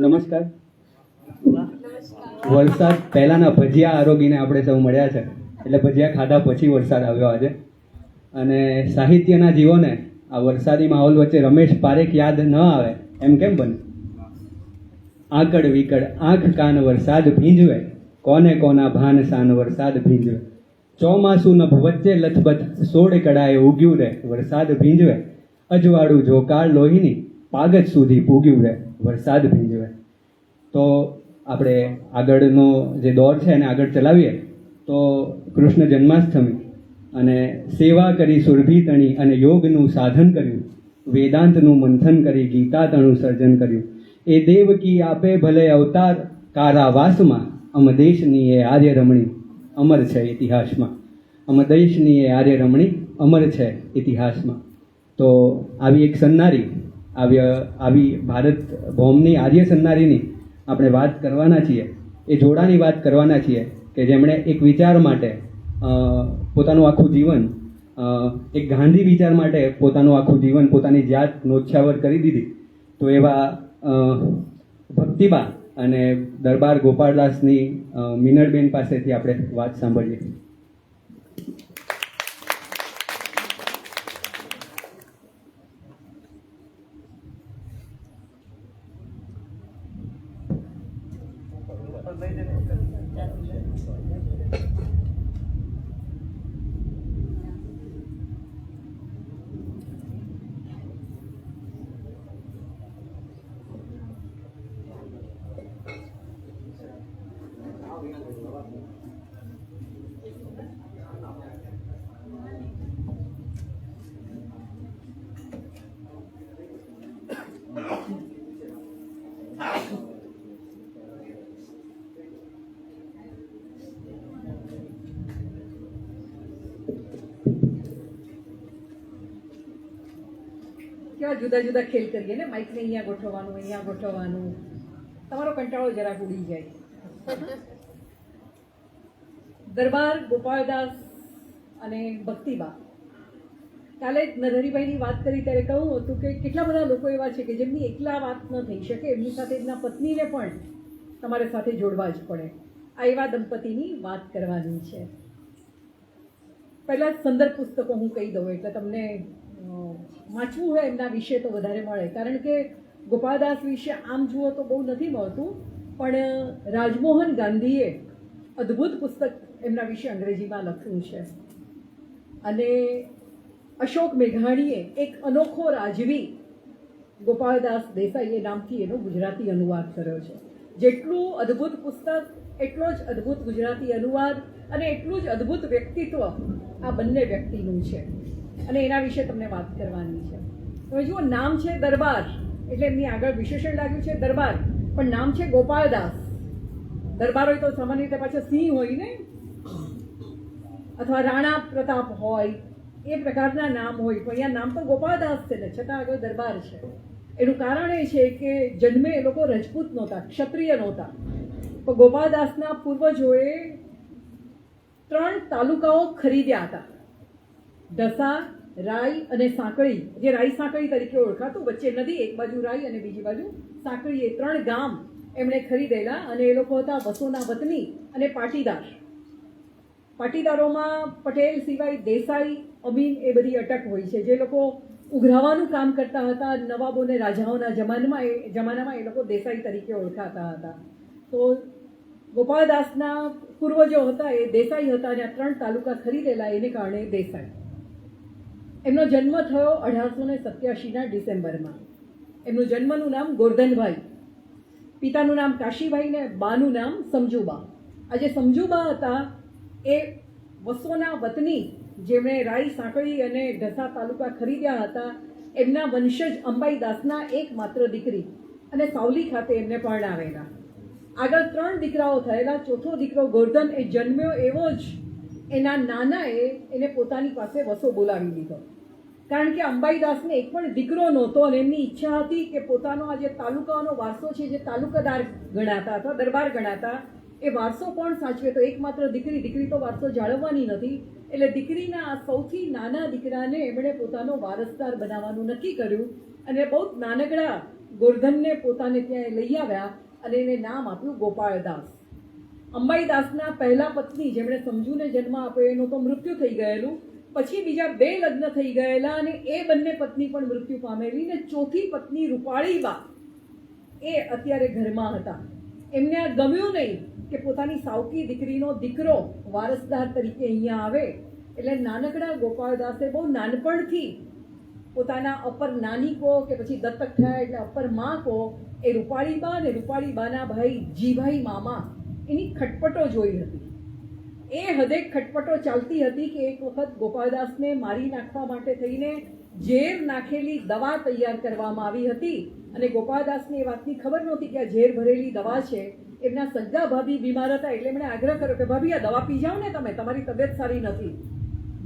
નમસ્કાર. વરસાદ પહેલાના ભજીયા આરોગીને આપણે સૌ મળ્યા છે, એટલે ભજીયા ખાધા પછી વરસાદ આવ્યો આજે. અને સાહિત્યના જીવોને આ વરસાદી માહોલ વચ્ચે રમેશ પારેખ યાદ ન આવે એમ કેમ બને? આકડ વિકડ આંખ કાન વરસાદ ભીંજવે, કોને કોના ભાન શાન વરસાદ ભીંજવે. ચોમાસું નભ વચ્ચે લથબથ સોળ કડાએ ઉગ્યું રે વરસાદ ભીંજવે. અજવાળું જોકાળ લોહીની પાગત સુધી પૂગ્યું રે વરસાદ ભીંજવે. તો આપણે આગળનો જે દોર છે એને આગળ ચલાવીએ તો કૃષ્ણ જન્માષ્ટમી અને સેવા કરી સુરભી તણી અને યોગનું સાધન કર્યું, વેદાંતનું મંથન કરી ગીતા તણું સર્જન કર્યું. એ દેવકી આપે ભલે અવતાર કારાવાસમાં, અમ દેશની એ આર્ય રમણી અમર છે ઇતિહાસમાં. અમ દેશની એ આર્ય રમણી અમર છે ઇતિહાસમાં. તો આવી એક સન્નારી, આવી ભારત ભૌમની આર્ય સન્નારીની આપણે વાત કરવાના છીએ. એ જોડાની વાત કરવાના છીએ કે જેમણે એક વિચાર માટે પોતાનું આખું જીવન, એક ગાંધી વિચાર માટે પોતાનું આખું જીવન, પોતાની જાત નોછાવર કરી દીધી. તો એવા ભક્તિબા અને દરબાર ગોપાળદાસની મિનળબેન પાસેથી આપણે વાત સાંભળીએ. કેવા જુદા જુદા ખેલ કરીએ ને, માઇકને અહીંયા ગોઠવવાનું, અહીંયા ગોઠવવાનું, તમારો કંટાળો જરાક ઉડી જાય. દરબાર ગોપાળદાસ અને ભક્તિબા. કાલે જ નરહરિભાઈની વાત કરી ત્યારે કહું હતું કે કેટલા બધા લોકો એવા છે કે જેમની એકલા વાત ન થઈ શકે, એમની સાથે એમના પત્નીને પણ તમારે સાથે જોડવા જ પડે. આ એવા દંપતીની વાત કરવાની છે. પહેલાં જ સંદર્ભ પુસ્તકો હું કહી દઉં એટલે તમને વાંચવું હોય એમના વિશે તો વધારે મળે. કારણ કે ગોપાળદાસ વિશે આમ જુઓ તો બહુ નથી મળતું, પણ રાજમોહન ગાંધીએ અદ્ભુત પુસ્તક એમના વિશે અંગ્રેજીમાં લખ્યું છે. અને અશોક મેઘાણીએ એક અનોખો રાજવી ગોપાળદાસ દેસાઈએ નામથી એનો ગુજરાતી અનુવાદ કર્યો છે. જેટલું અદ્ભુત પુસ્તક એટલો જ અદ્ભુત ગુજરાતી અનુવાદ અને એટલું જ અદ્ભુત વ્યક્તિત્વ આ બંને વ્યક્તિનું છે. અને એના વિશે તમને વાત કરવાની છે. હવે જુઓ, નામ છે દરબાર એટલે એમની આગળ વિશેષણ લાગ્યું છે દરબાર, પણ નામ છે ગોપાળદાસ. દરબાર હોય તો સામાન્ય રીતે પાછળ સિંહ હોય ને, અથવા રાણા પ્રતાપ હોય, એ પ્રકારના નામ હોય, પણ અહીંયા નામ તો ગોપાળદાસ છે ને છતાં આગળ દરબાર છે. એનું કારણ એ છે કે જન્મે એ લોકો રજપૂત નહોતા, ક્ષત્રિય નહોતા, પણ ગોપાળદાસના પૂર્વજોએ 3 તાલુકાઓ ખરીદ્યા હતા: ઢસા, રાઈ અને સાંકળી. જે રાઈ સાંકળી તરીકે ઓળખાતું, વચ્ચે નદી, એક બાજુ રાઈ અને બીજી બાજુ સાંકળી. એ 3 ગામ એમણે ખરીદેલા. અને એ લોકો હતા વસોના વતની અને પાટીદાર. પાટીદારોમાં પટેલ સિવાય દેસાઈ, અમીન એ બધી અટક હોય છે. જે લોકો ઉઘરાવાનું કામ કરતા હતા નવાબોને રાજાઓના જમાનામાં એ લોકો દેસાઈ તરીકે ઓળખાતા હતા. તો ગોપાળદાસના પૂર્વજો હતા એ દેસાઈ હતા અને આ 3 તાલુકા ખરીદેલા, એને કારણે દેસાઈ. એમનો જન્મ થયો 1887ના ડિસેમ્બરમાં. એમનું જન્મનું નામ ગોરધનભાઈ, પિતાનું નામ કાશીભાઈ ને બાનું નામ સમજુબા. આ જે સમજુબા હતા એ વસોના વતની, જેમણે રાઈ, સાંકળી અને ઢસા તાલુકા ખરીદ્યા હતા, એમના વંશજ અંબાઈદાસના એકમાત્ર દીકરી, અને સાવલી ખાતે એમને પરણાવેલા. આગળ 3 દીકરાઓ થયેલા. ચોથો દીકરો ગોરધન એ જન્મ્યો એવો જ એના નાનાએ એને પોતાની પાસે વસો બોલાવી લીધો. કારણ કે અંબાઈદાસને એક પણ દીકરો નહોતો અને એમની ઈચ્છા હતી કે પોતાનો આ જે તાલુકાનો વારસો છે, જે તાલુકાદાર ગણાતા અથવા દરબાર ગણાતા, એ વારસો કોણ સાચવે? તો એકમાત્ર દીકરી. દીકરી તો વારસો જાળવવાની નથી, એટલે દીકરીના આ સૌથી નાના દીકરાને એમણે પોતાનો વારસદાર બનાવવાનું નક્કી કર્યું. અને બહુ નાનકડા ગોરધનને પોતાને ત્યાં લઈ આવ્યા અને એને નામ આપ્યું ગોપાળદાસ. અંબાઈદાસના પહેલા પત્ની જેમણે સમજુને જન્મ આપ્યો એનું તો મૃત્યુ થઈ ગયેલું, પછી બીજા 2 લગ્ન થઈ ગયેલા અને એ બંને પત્ની પણ મૃત્યુ પામેલી, ને ચોથી પત્ની રૂપાળીબા એ અત્યારે ઘરમાં હતા. એમને આ ગમ્યું નહીં કે પોતાની સાવકી દીકરીનો દીકરો વારસદાર તરીકે અહીંયા આવે, એટલે નાનકડા ગોપાળદાસે બહુ નાનપણથી પોતાના અપર નાની કો કે પછી દત્તક થયા એટલે અપર માં કો એ રૂપાળીબા અને રૂપાળીબાના ભાઈ જીભાઈ મામા એની ખટપટો જોઈ હતી. એ હદે ખટપટો ચાલતી હતી કે એક વખત ગોપાળદાસને મારી નાખવા માટે થઈને ઝેર નાખેલી દવા તૈયાર કરવામાં આવી હતી અને ગોપાળદાસને એ વાતની ખબર નહોતી કે આ ઝેર ભરેલી દવા છે. એમના સગા ભાભી બીમાર હતા એટલે એમણે આગ્રહ કર્યો કે ભાભી આ દવા પી જાઓ ને તમે, તમારી તબિયત સારી નથી.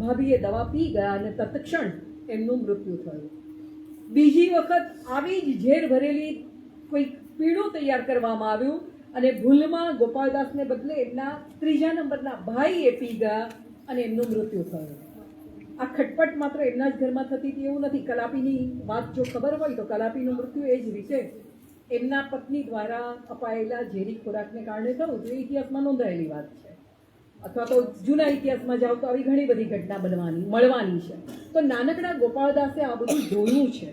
ભાભીએ દવા પી ગયા અને તત્ક્ષણ એમનું મૃત્યુ થયું. બીજી વખત આવી જ ઝેર ભરેલી કોઈ પીણું તૈયાર કરવામાં આવ્યું અને ભૂલમાં ગોપાળદાસને બદલે એમના 3જા નંબરના ભાઈ એ પી ગયા અને એમનું મૃત્યુ થયું. આ ખટપટ માત્ર એમના જ ઘરમાં થતી હતી એવું નથી. કલાપીની વાત જો ખબર હોય તો કલાપીનું મૃત્યુ એ જ રીતે એમના પત્ની દ્વારા અપાયેલા ઝેરી ખોરાકને કારણે થયું. તો એ ઇતિહાસમાં નોંધાયેલી વાત છે, અથવા તો જૂના ઇતિહાસમાં જાઓ તો આવી ઘણી બધી ઘટના મળવાની છે. તો નાનકડા ગોપાળદાસે આ બધું જોયું છે,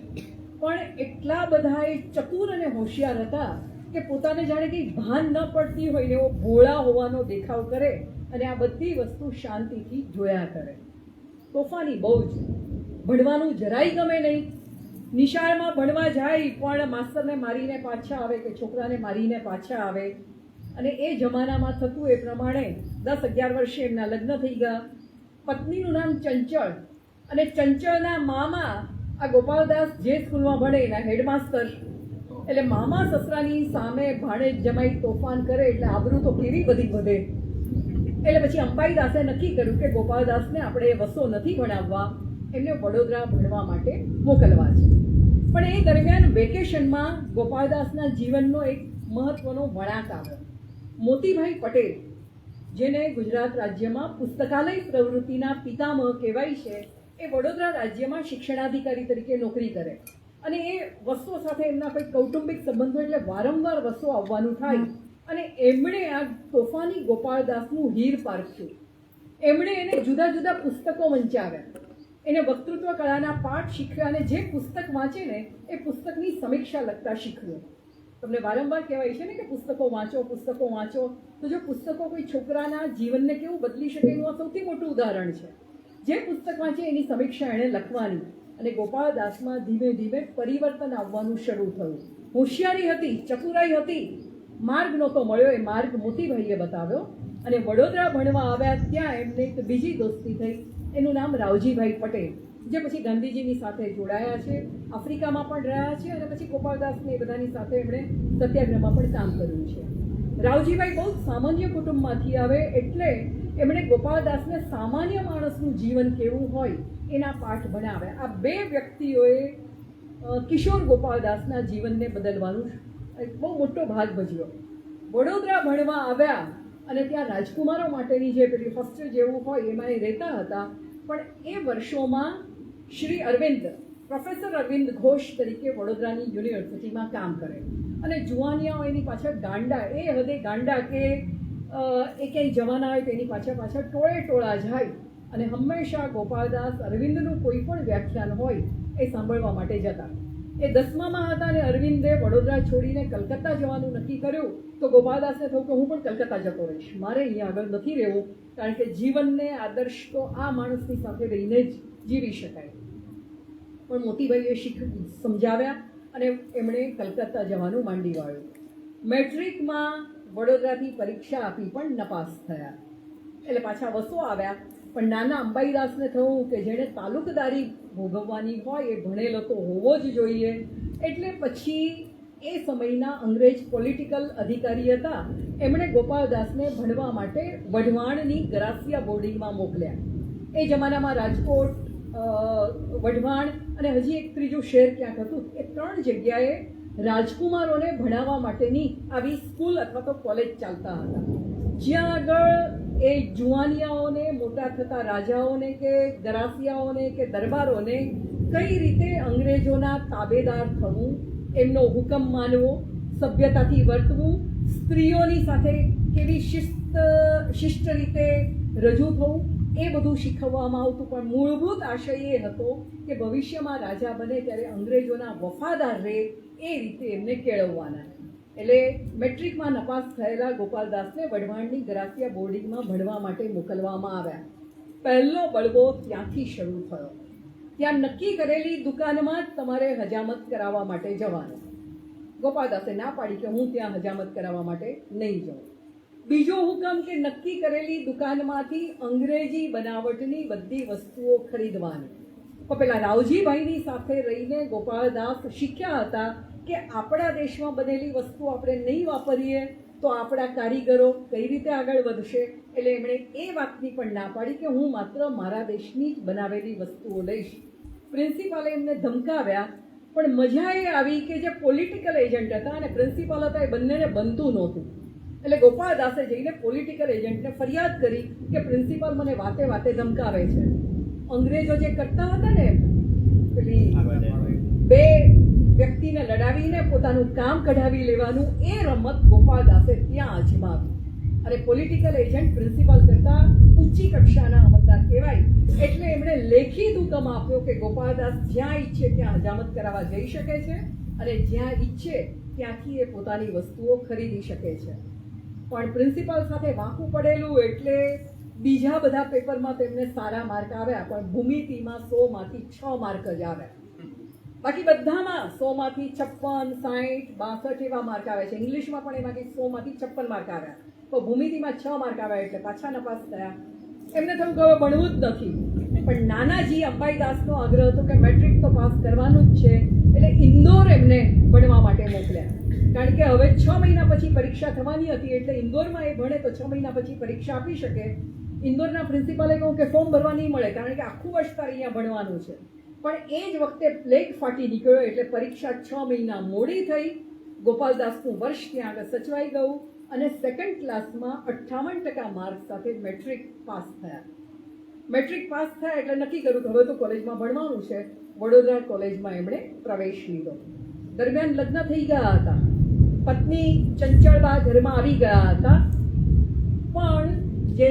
પણ એટલા બધા એ ચતુર અને હોશિયાર હતા કે પોતાને જાણે કંઈ ભાન ન પડતી હોય ને એવો ભોળા હોવાનો દેખાવ કરે અને આ બધી વસ્તુ શાંતિથી જોયા કરે. તોફાની બહુ જ, ભણવાનું જરાય ગમે નહીં. નિશાળમાં ભણવા જાય પણ માસ્તરને મારીને પાછા આવે કે છોકરાને મારીને પાછા આવે. અને એ જમાનામાં થતું એ પ્રમાણે 10-11 વર્ષે એમના લગ્ન થઈ ગયા. પત્નીનું નામ ચંચળ અને ચંચળના મામા આ ગોપાળદાસ જે સ્કૂલમાં ભણે એના હેડમાસ્ટર. એટલે મામા સસરાની સામે ભાણેજ જમાઈ તોફાન કરે એટલે આબરૂ તો કેવી બધી વધે. એટલે પછી અંબાઈદાસે નક્કી કર્યું કે ગોપાળદાસને આપણે વસો નથી ભણાવવા, એમને વડોદરા ભણવા માટે મોકલવા છે. પણ એ દરમિયાન વેકેશનમાં ગોપાળદાસના જીવનનો એક મહત્વનો વળાંક આવ્યો. મોતીભાઈ પટેલ, જેને ગુજરાત રાજ્યમાં પુસ્તકાલય પ્રવૃત્તિના પિતામહ કહેવાય છે, એ વડોદરા રાજ્યમાં શિક્ષણાધિકારી તરીકે નોકરી કરે અને એ વસો સાથે એમના કોઈ કૌટુંબિક સંબંધો એટલે વારંવાર વસો આવવાનું થાય. અને એમણે આ તોફાની ગોપાળદાસનું હીર પારખ્યું. એમણે એને જુદા જુદા પુસ્તકો વંચાવ્યા, એને વક્તૃત્વ કળાના પાઠ શીખ્યા અને જે પુસ્તક વાંચે ને એ પુસ્તકની સમીક્ષા લખતા શીખ્યો. તમને વારંવાર કહેવાય છે ને કે પુસ્તકો વાંચો, પુસ્તકો વાંચો. તો જો પુસ્તકો કોઈ છોકરાના જીવનને કેવું બદલી શકે એનું આ સૌથી મોટું ઉદાહરણ છે. જે પુસ્તક વાંચે એની સમીક્ષા એણે લખવાની અને ગોપાળદાસમાં ધીમે ધીમે પરિવર્તન આવવાનું શરૂ થયું. હોશિયારી હતી, ચતુરાઈ હતી, માર્ગ નહોતો મળ્યો, એ માર્ગ મોતીભાઈએ બતાવ્યો અને વડોદરા ભણવા આવ્યા ત્યાં એમને એક બીજી દોસ્તી થઈ. એનું નામ રાવજીભાઈ પટેલ, જે પછી ગાંધીજીની સાથે જોડાયા છે, આફ્રિકામાં પણ રહ્યા છે અને પછી ગોપાળદાસને એ બધાની સાથે એમણે સત્યાગ્રહમાં પણ કામ કર્યું છે. રાવજીભાઈ બહુ સામાન્ય કુટુંબમાંથી આવે એટલે એમણે ગોપાળદાસને સામાન્ય માણસનું જીવન કેવું હોય એના પાઠ ભણાવ્યા. આ 2 વ્યક્તિઓએ કિશોર ગોપાળદાસના જીવનને બદલવાનું એક બહુ મોટો ભાગ ભજવ્યો. વડોદરા ભણવા આવ્યા અને ત્યાં રાજકુમારો માટેની જે પેલી હોસ્ટેલ જેવું હોય એમાં એ રહેતા હતા. પણ એ વર્ષોમાં શ્રી અરવિંદ, પ્રોફેસર અરવિંદ ઘોષ તરીકે વડોદરાની યુનિવર્સિટીમાં કામ કરે અને જુવાનિયાઓ એની પાછળ ગાંડા, એ હદે ગાંડા કે એ ક્યાંય જવાના હોય તો એની પાછળ ટોળા જાય અને હંમેશા ગોપાળદાસ અરવિંદનું કોઈ પણ વ્યાખ્યાન હોય એ સાંભળવા માટે જતા. એ 10મામાં હતા અને અરવિંદે વડોદરા છોડીને કલકત્તા જવાનું નક્કી કર્યું. તો ગોપાળદાસને થયું કે હું પણ કલકત્તા જતો રહીશ, મારે અહીંયા આગળ નથી રહેવું, કારણ કે જીવનને આદર્શ તો આ માણસની સાથે રહીને જ જીવી શકાય. પણ મોતીભાઈએ સમજાવ્યા અને એમણે કલકત્તા જવાનું માંડી વાળ્યું. મેટ્રિકમાં વડોદરાથી પરીક્ષા આપી પણ નપાસ થયા એટલે પાછા વસો આવ્યા. પણ નાના અંબાઈદાસને થયું કે જેણે તાલુકદારી ભોગવવાની હોય એ ભણેલો તો હોવો જ જોઈએ. એટલે પછી એ સમયના અંગ્રેજ પોલિટિકલ અધિકારી હતા, એમણે ગોપાળદાસને ભણવા માટે વઢવાણની ગરાસિયા બોર્ડિંગમાં મોકલ્યા. એ જમાનામાં રાજકોટ, વઢવાણ અને હજી એક ત્રીજું શહેર ક્યાંક હતું. એ 3 જગ્યાએ રાજકુમારોને ભણાવવા માટેની આવી સ્કૂલ અથવા તો કોલેજ ચાલતા હતા, જ્યાં આગળ એ જુવાનિયાઓને, મોટા થતા રાજાઓને કે ગરાસિયાઓને કે દરબારોને કઈ રીતે અંગ્રેજોના તાબેદાર થવું, એમનો હુકમ માનવો, સભ્યતાથી વર્તવું, સ્ત્રીઓની સાથે કેવી શિષ્ટ રીતે રજૂ થવું, એ બધું શીખવવામાં આવતું. પણ મૂળભૂત આશય એ હતો કે ભવિષ્યમાં રાજા બને ત્યારે અંગ્રેજોના વફાદાર રહે એ રીતે એમને કેળવવાના. એટલે મેટ્રિકમાં નપાસ થયેલા ગોપાલદાસને વઢવાણની ગરાસિયા બોર્ડિંગમાં ભણવા માટે મોકલવામાં આવ્યા. પહેલો બળવો ત્યાંથી શરૂ થયો. ત્યાં નક્કી કરેલી દુકાનમાં જ તમારે હજામત કરાવવા માટે જવાનું. ગોપાલદાસે ના પાડી કે હું ત્યાં હજામત કરાવવા માટે નહીં જાઉં. બીજો હુકમ કે નક્કી કરેલી દુકાનમાંથી અંગ્રેજી બનાવટની બધી વસ્તુઓ ખરીદવાની. તો પેલા રાવજીભાઈની સાથે રહીને ગોપાલદાસ શીખ્યા હતા કે આપણા દેશમાં બનેલી વસ્તુ આપણે નહીં વાપરીએ તો આપણા કારીગરો કઈ રીતે આગળ વધશે. એટલે એમણે એ વાતની પણ ના પાડી કે હું માત્ર મારા દેશની જ બનાવેલી વસ્તુઓ લઈશ. પ્રિન્સિપાલે એમને ધમકાવ્યા, પણ મજા એ આવી કે જે પોલિટિકલ એજન્ટ હતા અને પ્રિન્સિપાલ હતા એ બંનેને બનતું નહોતું. એટલે ગોપાલદાસે જઈને પોલિટિકલ એજન્ટને ફરિયાદ કરી કે પ્રિન્સિપાલ મને વાતે વાતે ધમકાવે છે. અંગ્રેજો જે કરતા હતા ને પેલી બે વ્યક્તિને લડાવીને પોતાનું કામ કઢાવી લેવાનું, એ રમત ગોપાલદાસે ત્યાં અજમાવી. અને પોલિટિકલ એજન્ટ પ્રિન્સિપાલ કરતા ઊંચી કક્ષાના અમલદાર કહેવાય. એટલે એમણે લેખિત હુકમ આપ્યો કે ગોપાલદાસ જ્યાં ઈચ્છે ત્યાં હજામત કરાવવા જઈ શકે છે અને જ્યાં ઈચ્છે ત્યાંથી એ પોતાની વસ્તુઓ ખરીદી શકે છે. પણ પ્રિન્સિપાલ સાથે વાંકું પડેલું એટલે બીજા બધા પેપરમાં તેમને સારા માર્ક આવ્યા, પણ ભૂમિતિમાં 100માંથી 6 માર્ક જ આવ્યા. બાકી બધામાં 100માંથી 56, 60, 62 એવા માર્ક આવે છે. ઇંગ્લિશમાં પણ એમાંથી 100માંથી 56 માર્ક આવ્યા. તો ભૂમિતિમાં 6 માર્ક આવ્યા એટલે પાછા નપાસ થયા. એમને થયું કે હવે ભણવું જ નથી. પણ નાનાજી અંબાઈદાસનો આગ્રહ હતો કે મેટ્રિક તો પાસ કરવાનું જ છે. એટલે ઇન્દોર એમને ભણવા માટે મોકલ્યા. કારણ કે હવે 6 મહિના પછી પરીક્ષા થવાની હતી. એટલે ઇન્દોરમાં એ ભણે તો 6 મહિના પછી પરીક્ષા આપી શકે. ઇન્દોરના પ્રિન્સિપાલે કહ્યું કે ફોર્મ ભરવા નહીં મળે, કારણ કે આખું વર્ષ તારે અહીંયા ભણવાનું છે. પણ એ જ વખતે પ્લેગ ફાટી નીકળ્યો એટલે પરીક્ષા 6 મહિના મોડી થઈ. ગોપાલદાસનું વર્ષ ત્યાં આગળ સચવાઈ ગયું અને સેકન્ડ ક્લાસમાં 58% માર્ક સાથે મેટ્રિક પાસ થયા. મેટ્રિક પાસ થયા એટલે નક્કી કર્યું કે હવે તો કોલેજમાં ભણવાનું છે. વડોદરા કોલેજમાં એમણે પ્રવેશ લીધો. દરમિયાન લગ્ન થઈ ગયા હતા. પત્ની ચંચળબા ઘરમાં આવી ગયા હતા. પણ જે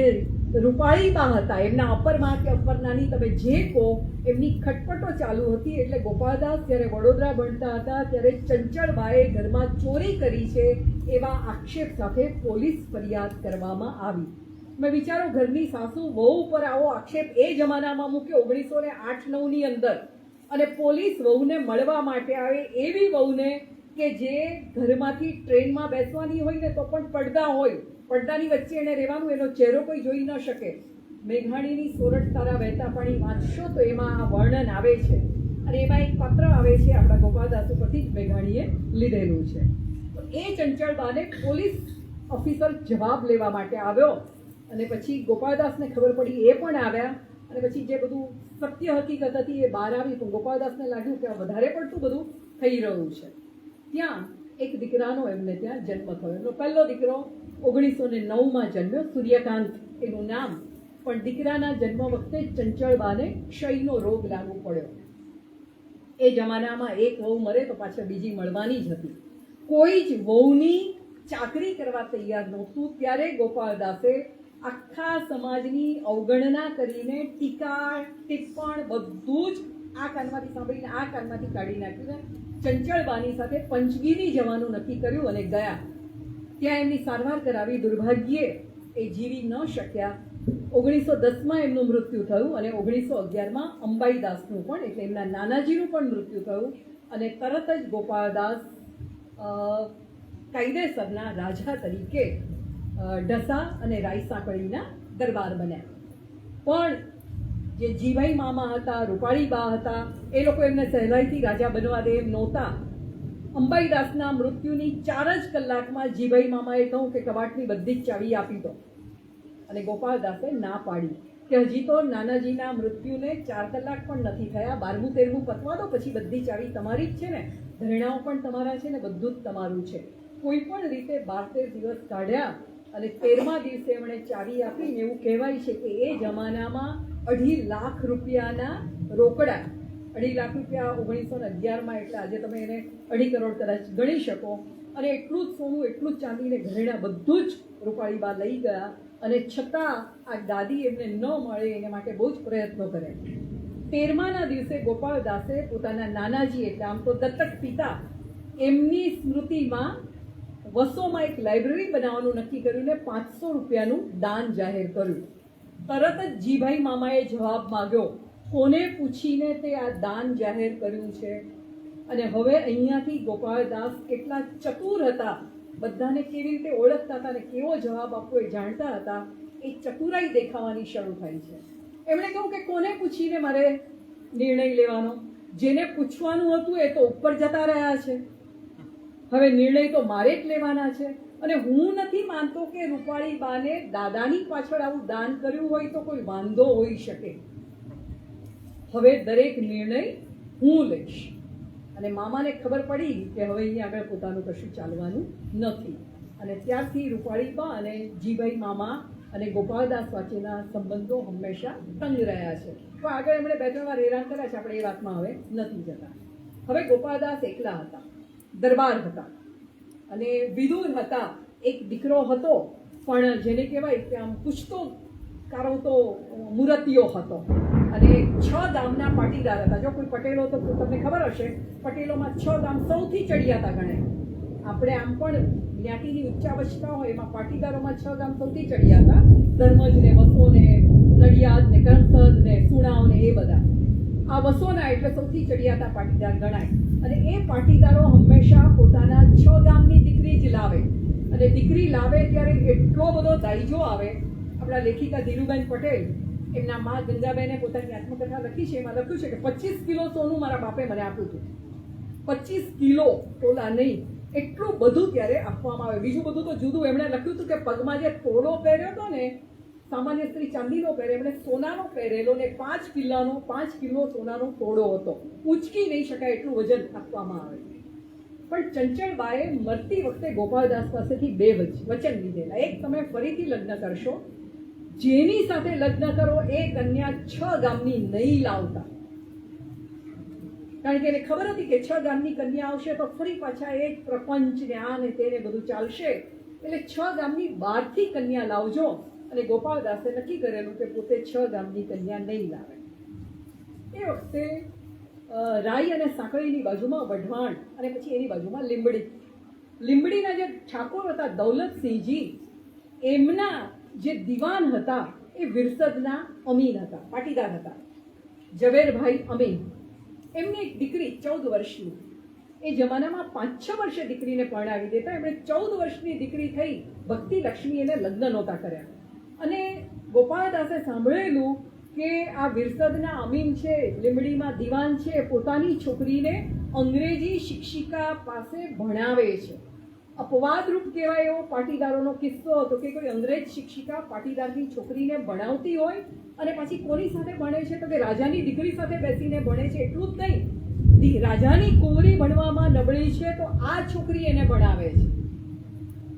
રૂપાળીબા હતા, એમના અપરમાં કે અપરનાની તમે જે કહો, એમની ખટપટો ચાલુ હતી. એટલે ગોપાલદાસ જ્યારે વડોદરા ભણતા હતા ત્યારે ચંચળબાએ ઘરમાં ચોરી કરી છે એવા આક્ષેપ સાથે પોલીસ ફરિયાદ કરવામાં આવી. મેં વિચારો, ઘરની સાસુ વહુ ઉપર આવો આક્ષેપ એ જમાનામાં મૂક્યો 1908-9ની અંદર, અને પોલીસ વહુને મળવા માટે આવે, એવી વહુને કે જે ઘરમાંથી ટ્રેનમાં બેસવાની હોય ને તો પણ પડદા હોય, પડદાની વચ્ચે એને રહેવાનું, એનો ચહેરો કોઈ જોઈ ન શકે. મેઘાણીની સોરઠ તારા વહેતા પાણી વાંચશો તો એમાં આ વર્ણન આવે છે. અને એમાં એક પત્ર આવે છે આપણા ગોપાલદાસ ઉપરથી જ મેઘાણીએ લીધેલું છે. તો એ ચંચળબાને પોલીસ ઓફિસર જવાબ લેવા માટે આવ્યો અને પછી ગોપાલદાસને ખબર પડી, એ પણ આવ્યા. અને પછી જે બધું સત્ય હકીકત હતી એ બહાર આવી. પણ ગોપાલદાસને લાગ્યું કે વધારે પડતું બધું થઈ રહ્યું છે. ત્યાં એક દીકરાનો એમને ત્યાં જન્મ થયો. એમનો પહેલો દીકરો 1909માં જન્મ્યો, સૂર્યકાંત એનું નામ. પણ દીકરાના જન્મ વખતે ચંચળબાને ક્ષયનો રોગ લાગુ પડ્યો. એ જમાનામાં એક વહુ મરે તો પાછળ બીજી મળવાની જ હતી. કોઈ જ વહુની ચાકરી કરવા તૈયાર નહોતું. ત્યારે ગોપાલદાસે આખા સમાજની અવગણના કરીને ટીકા ટિપ્પણ બધું જ આ કાનમાંથી સાંભળીને આ કાનમાંથી કાઢી નાખ્યું. ચંચળબાની સાથે પંચગીરી જવાનું નક્કી કર્યું અને ગયા. ત્યાં એમની સારવાર કરાવી. દુર્ભાગ્યે એ જીવી ન શક્યા. 1910માં એમનું મૃત્યુ થયું અને 1911માં અંબાઈદાસનું પણ, એટલે એમના નાનાજીનું પણ મૃત્યુ થયું. અને તરત જ ગોપાલદાસ કાયદેસરના રાજા તરીકે ઢસા અને રાયસાકળીના દરબાર બન્યા. પણ જે જીભાઈ મામા હતા, રૂપાળીબા હતા, એ લોકો એમને સહેલાઈથી રાજા બનવા દે એમ નહોતા. અંબાઈદાસના મૃત્યુની 4 જ કલાકમાં જીભાઈ મામાએ કહ્યું કે કબાટની બધી જ ચાવી આપી દો. અને ગોપાલદાસે ના પાડી કે હજી તો નાનાજીના મૃત્યુને 4 કલાક પણ નથી થયા, 12મું 13મું પતવા દો, પછી બધી ચાવી તમારી જ છે ને, ઘરેણાઓ પણ તમારા છે ને, બધું જ તમારું છે. કોઈ પણ રીતે 12-13 દિવસ કાઢ્યા અને 13મા દિવસે એમણે ચાવી આપીને એવું કહેવાય છે કે એ જમાનામાં 2.5 લાખ રૂપિયાના રોકડા 2.5 લાખ રૂપિયા 1911માં, એટલે આજે તમે એને 2.5 કરોડ કદાચ ગણી શકો. અને એટલું જ સોનું, એટલું જ ચાંદીને ઘરેણા બધું જ રૂપાળીબા લઈ ગયા. અને છતાં આ ગાદી એમને ન મળે એને માટે બહુ જ પ્રયત્નો કર્યા. 13માના દિવસે ગોપાળદાસે પોતાના નાનાજી, એટલે આમ તો દત્તક પિતા, એમની સ્મૃતિમાં વસોમાં એક લાઇબ્રેરી બનાવવાનું નક્કી કર્યું ને 500 રૂપિયાનું દાન જાહેર કર્યું. તરત જ જીભાઈ મામાએ જવાબ માંગ્યો, કોને પૂછીને તે આ દાન જાહેર કર્યું છે? અને હવે અહીંયાથી ગોપાળદાસ કેટલા ચતુર હતા, બધાને કેવી રીતે ઓળખતા હતા અને કેવો જવાબ આપવો એ જાણતા હતા, એ ચતુરાઈ દેખાવાની શરૂ થઈ છે. એમણે કહ્યું કે કોને પૂછીને મારે નિર્ણય લેવાનો? જેને પૂછવાનું હતું એ તો ઉપર જતા રહ્યા છે, હવે નિર્ણય તો મારે જ લેવાના છે. અને હું નથી માનતો કે રૂપાળીબાને દાદાની પાછળ આવું દાન કર્યું હોય તો કોઈ વાંધો હોઈ શકે. હવે દરેક નિર્ણય હું લઈશ. અને મામાને ખબર પડી કે હવે અહીંયા આગળ પોતાનું કશું ચાલવાનું નથી. અને ત્યારથી રૂપાળીબા અને જીભાઈ મામા અને ગોપાળદાસ વચ્ચેના સંબંધો હંમેશા તંગ રહ્યા છે. તો આગળ એમણે 2-3 વાર હેરાન કર્યા છે, આપણે એ વાતમાં હવે નથી જતા. હવે ગોપાળદાસ એકલા હતા, દરબાર હતા અને વિદુર હતા. એક દીકરો હતો, પણ જેને કહેવાય કે આમ પૂછતો કારવતો મૂર્તિઓ હતો. અને 6 ગામના પાટીદાર હતા. જો કોઈ પટેલો તો તમને ખબર હશે, પટેલોમાં 6 ગામ સૌથી ચડિયાતા ગણાય. આપણે આમ પણ જ્ઞાતિની ઉચ્ચાવસ્થા હોય એમાં પાટીદારોમાં 6 ગામ સૌથી ચડિયાતા. ધર્મજ ને, વસો ને, નડિયાદ ને, કરમસદ ને, સુણાવ ને, એ બધા. આ વસોના એટલે સૌથી ચડિયાતા પાટીદાર ગણાય. અને એ પાટીદારો હંમેશા પોતાના 6 ગામની દીકરી જ લાવે. અને દીકરી લાવે ત્યારે એટલો બધો દાયજો આવે. આપણા લેખિકા ધીરુબેન પટેલ, એમના મા ગંગાબેને પોતાની આત્મકથા લખી છે, એમાં લખ્યું છે કે 25 કિલો સોનું મારા બાપે મને આપ્યું હતું. 25 કિલો, તોલા નહીં, એટલું બધું ત્યારે આપવામાં આવે. બીજું બધું તો જુદું. એમણે લખ્યું હતું કે પગમાં જે તોડો પહેર્યો હતો ને, સામાન્ય સ્ત્રી ચાંદીનો પહેરે, એમણે સોનાનો પહેરેલો ને 5 કિલો સોનાનો તોડો હતો. ઊંચકી નહીં શકાય એટલું વજન આપવામાં આવે. પણ ચંચળબાએ મરતી વખતે ગોપાળદાસ પાસેથી 2 વચન લીધેલા. એક, તમે ફરીથી લગ્ન કરશો, જેની સાથે લગ્ન કરો એ કન્યા 6 ગામની નહીં લાવતા. કારણ કે એને ખબર હતી કે 6 ગામની કન્યા આવશે તો ફરી પાછા એ જ પ્રપંચ ને આ ને તેને બધું ચાલશે. એટલે 6 ગામની બહારથી કન્યા લાવજો. અને ગોપાળદાસે નક્કી કરેલું કે પોતે 6 ગામની કન્યા નહીં લાવે. એ વખતે રાઈ અને સાંકળીની બાજુમાં વઢવાણ અને પછી એની બાજુમાં લીંબડી. લીંબડીના જે ઠાકોર હતા દૌલતસિંહજી, એમના જે દિવાન હતા એ વિરસદના અમીન હતા, પાટીદાર હતા, ઝવેરભાઈ અમીન. એમની એક દીકરી 14 વર્ષની, એ જમાનામાં 5-6 વર્ષે દીકરીને પરણાવી દેતા. એમણે 14 વર્ષની દીકરી થઈ, ભક્તિ લક્ષ્મી એને લગ્ન નહોતા કર્યા. અને ગોપાળદાસે સાંભળેલું કે આ વિરસદના અમીન છે, લીંબડીમાં દિવાન છે, પોતાની છોકરીને અંગ્રેજી શિક્ષિકા પાસે ભણાવે છે. અપવાદરૂપ કહેવાય એવો પાટીદારોનો કિસ્સો હતો કે કોઈ અંગ્રેજ શિક્ષિકા પાટીદારની છોકરીને ભણાવતી હોય અને પછી કોની સાથે ભણે છે તો કે રાજાની દીકરી સાથે બેસીને ભણે છે. એટલું જ નહીં, રાજાની કુંવરી ભણવામાં નબળી છે તો આ છોકરી એને ભણાવે છે.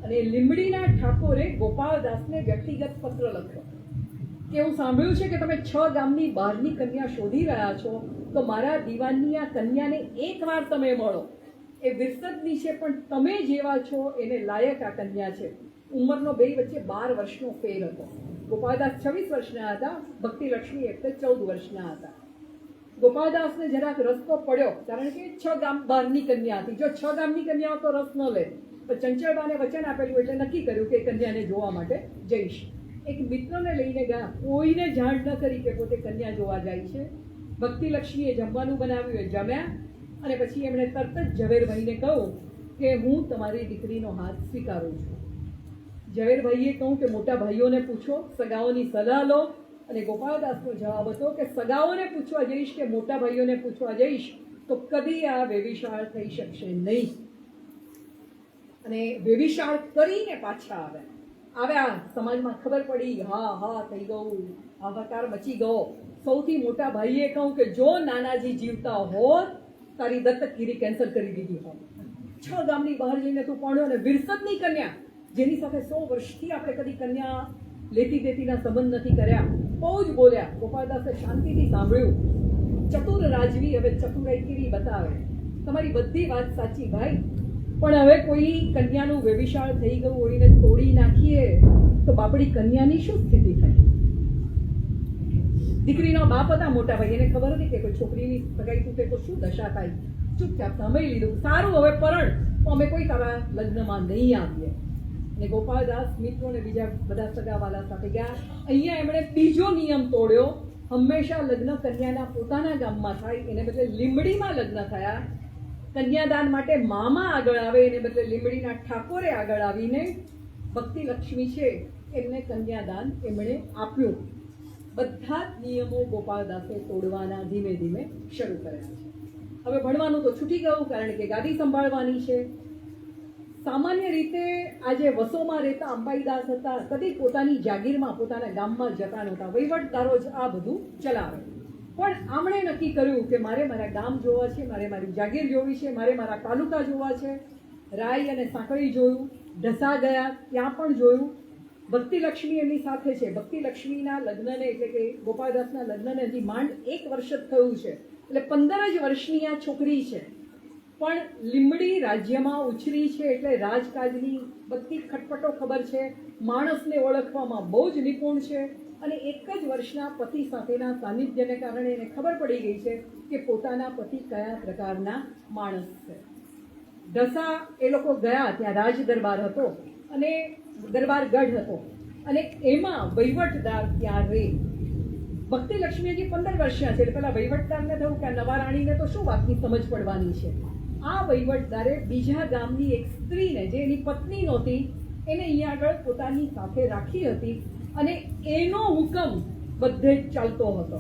અને લીંબડીના ઠાકોરે ગોપાળદાસને વ્યક્તિગત પત્ર લખ્યો કે હું સાંભળ્યું છે કે તમે 6 ગામની બહારની કન્યા શોધી રહ્યા છો, તો મારા દિવાનની આ કન્યાને એકવાર તમે મળો. એ વિરસદની છે પણ તમે જેવા છો એને લાયક આ કન્યા છે. ઉંમરનો 2 વચ્ચે 12 વર્ષનો ફેર હતો. ગોપાળદાસ 26 વર્ષના હતા, ભક્તિ લક્ષ્મી એટલે 14 વર્ષના હતા. ગોપાળદાસને જરાક રસ્તો પડ્યો, કારણ કે 6 ગામ બહારની કન્યા હતી. જો 6 ગામની કન્યાઓ તો રસ ન લે. પણ ચંચળબાને વચન આપેલું એટલે નક્કી કર્યું કે કન્યાને જોવા માટે જઈશ. એક મિત્રને લઈને ગયા, કોઈને જાણ ન કરી કે પોતે કન્યા જોવા જાય છે. ભક્તિ લક્ષ્મીએ જમવાનું બનાવ્યું, એ જમ્યા અને પછી એમણે તરત જ ઝવેરભાઈને કહ્યું કે હું તમારી દીકરીનો હાથ સ્વીકારું છું. ઝવેરભાઈએ કહ્યું કે મોટા ભાઈઓને પૂછો, સગાઓની સલાહ લો. અને ગોપાળદાસનો જવાબ હતો કે સગાઓને પૂછવા જઈશ કે મોટા ભાઈઓને પૂછવા જઈશ તો કદી આ વેવિશાળ થઈ શકશે નહીં. અને વેવિશાળ કરીને પાછા આવ્યા. સમાજમાં ખબર પડી, હા થઈ ગયું, હાહાકાર મચી ગયો. સૌથી મોટા ભાઈએ કહ્યું કે જો નાનાજી જીવતા હોત તારી દત્તકગીરી કેન્સલ કરી દીધી હોત. 6 ગામની બહાર જઈને તું પરણ્યો અને વિરસદની કન્યા, જેની સાથે 100 વર્ષથી આપણે કદી કન્યા લેતી દેતીના સંબંધ નથી કર્યા. બહુ જ બોલ્યા. ગોપાળદાસે શાંતિથી સાંભળ્યું. ચતુર રાજવી હવે ચતુરાઈ કેવી બતાવે. તમારી બધી વાત સાચી ભાઈ, પણ હવે કોઈ કન્યાનું વ્યભિચાર થઈ ગયું હોય ને તોડી નાખીએ તો બાપડી કન્યાની શું સ્થિતિ થાય? દીકરીનો બાપ હતા મોટા ભાઈ, એને ખબર હતી કે કોઈ છોકરીની સગાઈ તૂટે તો શું દશા થાય. ચૂપચાપ સાંભળી લીધું, સારું હવે પરણ, તો અમે કોઈ તારા લગ્નમાં નહીં આવીએ. અને ગોપાલદાસ મિત્રો ને બીજા બધા સગાવાલા સાથે ગયા. અહીંયા એમણે બીજો નિયમ તોડ્યો. હંમેશા લગ્ન કન્યાના પોતાના ગામમાં થાય, એને બદલે લીંબડીમાં લગ્ન થયા. કન્યાદાન માટે મામા આગળ આવે, એને બદલે લીંબડીના ઠાકોરે આગળ આવીને ભક્તિ લક્ષ્મી છે એમને કન્યાદાન એમણે આપ્યું. બધા જ નિયમો ગોપાલદાસે તોડવાના ધીમે ધીમે શરૂ કર્યા છે. હવે ભણવાનું તો છૂટી ગયું, કારણ કે ગાદી સંભાળવાની છે. સામાન્ય રીતે આજે વસોમાં રહેતા અંબાઈદાસ હતા, કદી પોતાની જાગીરમાં પોતાના ગામમાં જતા નહોતા. વહીવટદારો જ આ બધું ચલાવે. પણ આમણે નક્કી કર્યું કે મારે મારા ગામ જોવા છે, મારે મારી જાગીર જોવી છે, મારે મારા તાલુકા જોવા છે. રાય અને સાંકળી જોયું, ઢસા ગયા, ત્યાં પણ જોયું. ભક્તિ લક્ષ્મી એમની સાથે છે. ભક્તિ લક્ષ્મીના લગ્નને એટલે કે ગોપાલદાસના લગ્નને હજી માંડ 1 વર્ષ જ થયું છે, એટલે 15 જ વર્ષની આ છોકરી છે. પણ લીંબડી રાજ્યમાં ઉછરી છે એટલે રાજકાજની બધી ખટપટો ખબર છે, માણસને ઓળખવામાં બહુ જ નિપુણ છે. અને 1 જ વર્ષના પતિ સાથેના સાનિધ્યને કારણે એને ખબર પડી ગઈ છે કે પોતાના પતિ કયા પ્રકારના માણસ છે. ઢસા એ લોકો ગયા, ત્યાં રાજ દરબાર હતો અને દરબાર ગઢ હતો, અને એમાં વહીવટદાર ત્યાં રહે. ભક્તિ લક્ષ્મી હજી 15 વર્ષના છે, એટલે પેલા વહીવટદારને થયું કે આ નવા રાણીને તો શું વાતની સમજ પડવાની છે. આ વહીવટદારે બીજા ગામની એક સ્ત્રીને, જે એની પત્ની નહોતી, એને અહીંયા આગળ પોતાની સાથે રાખી હતી, અને એનો હુકમ બધે જ ચાલતો હતો.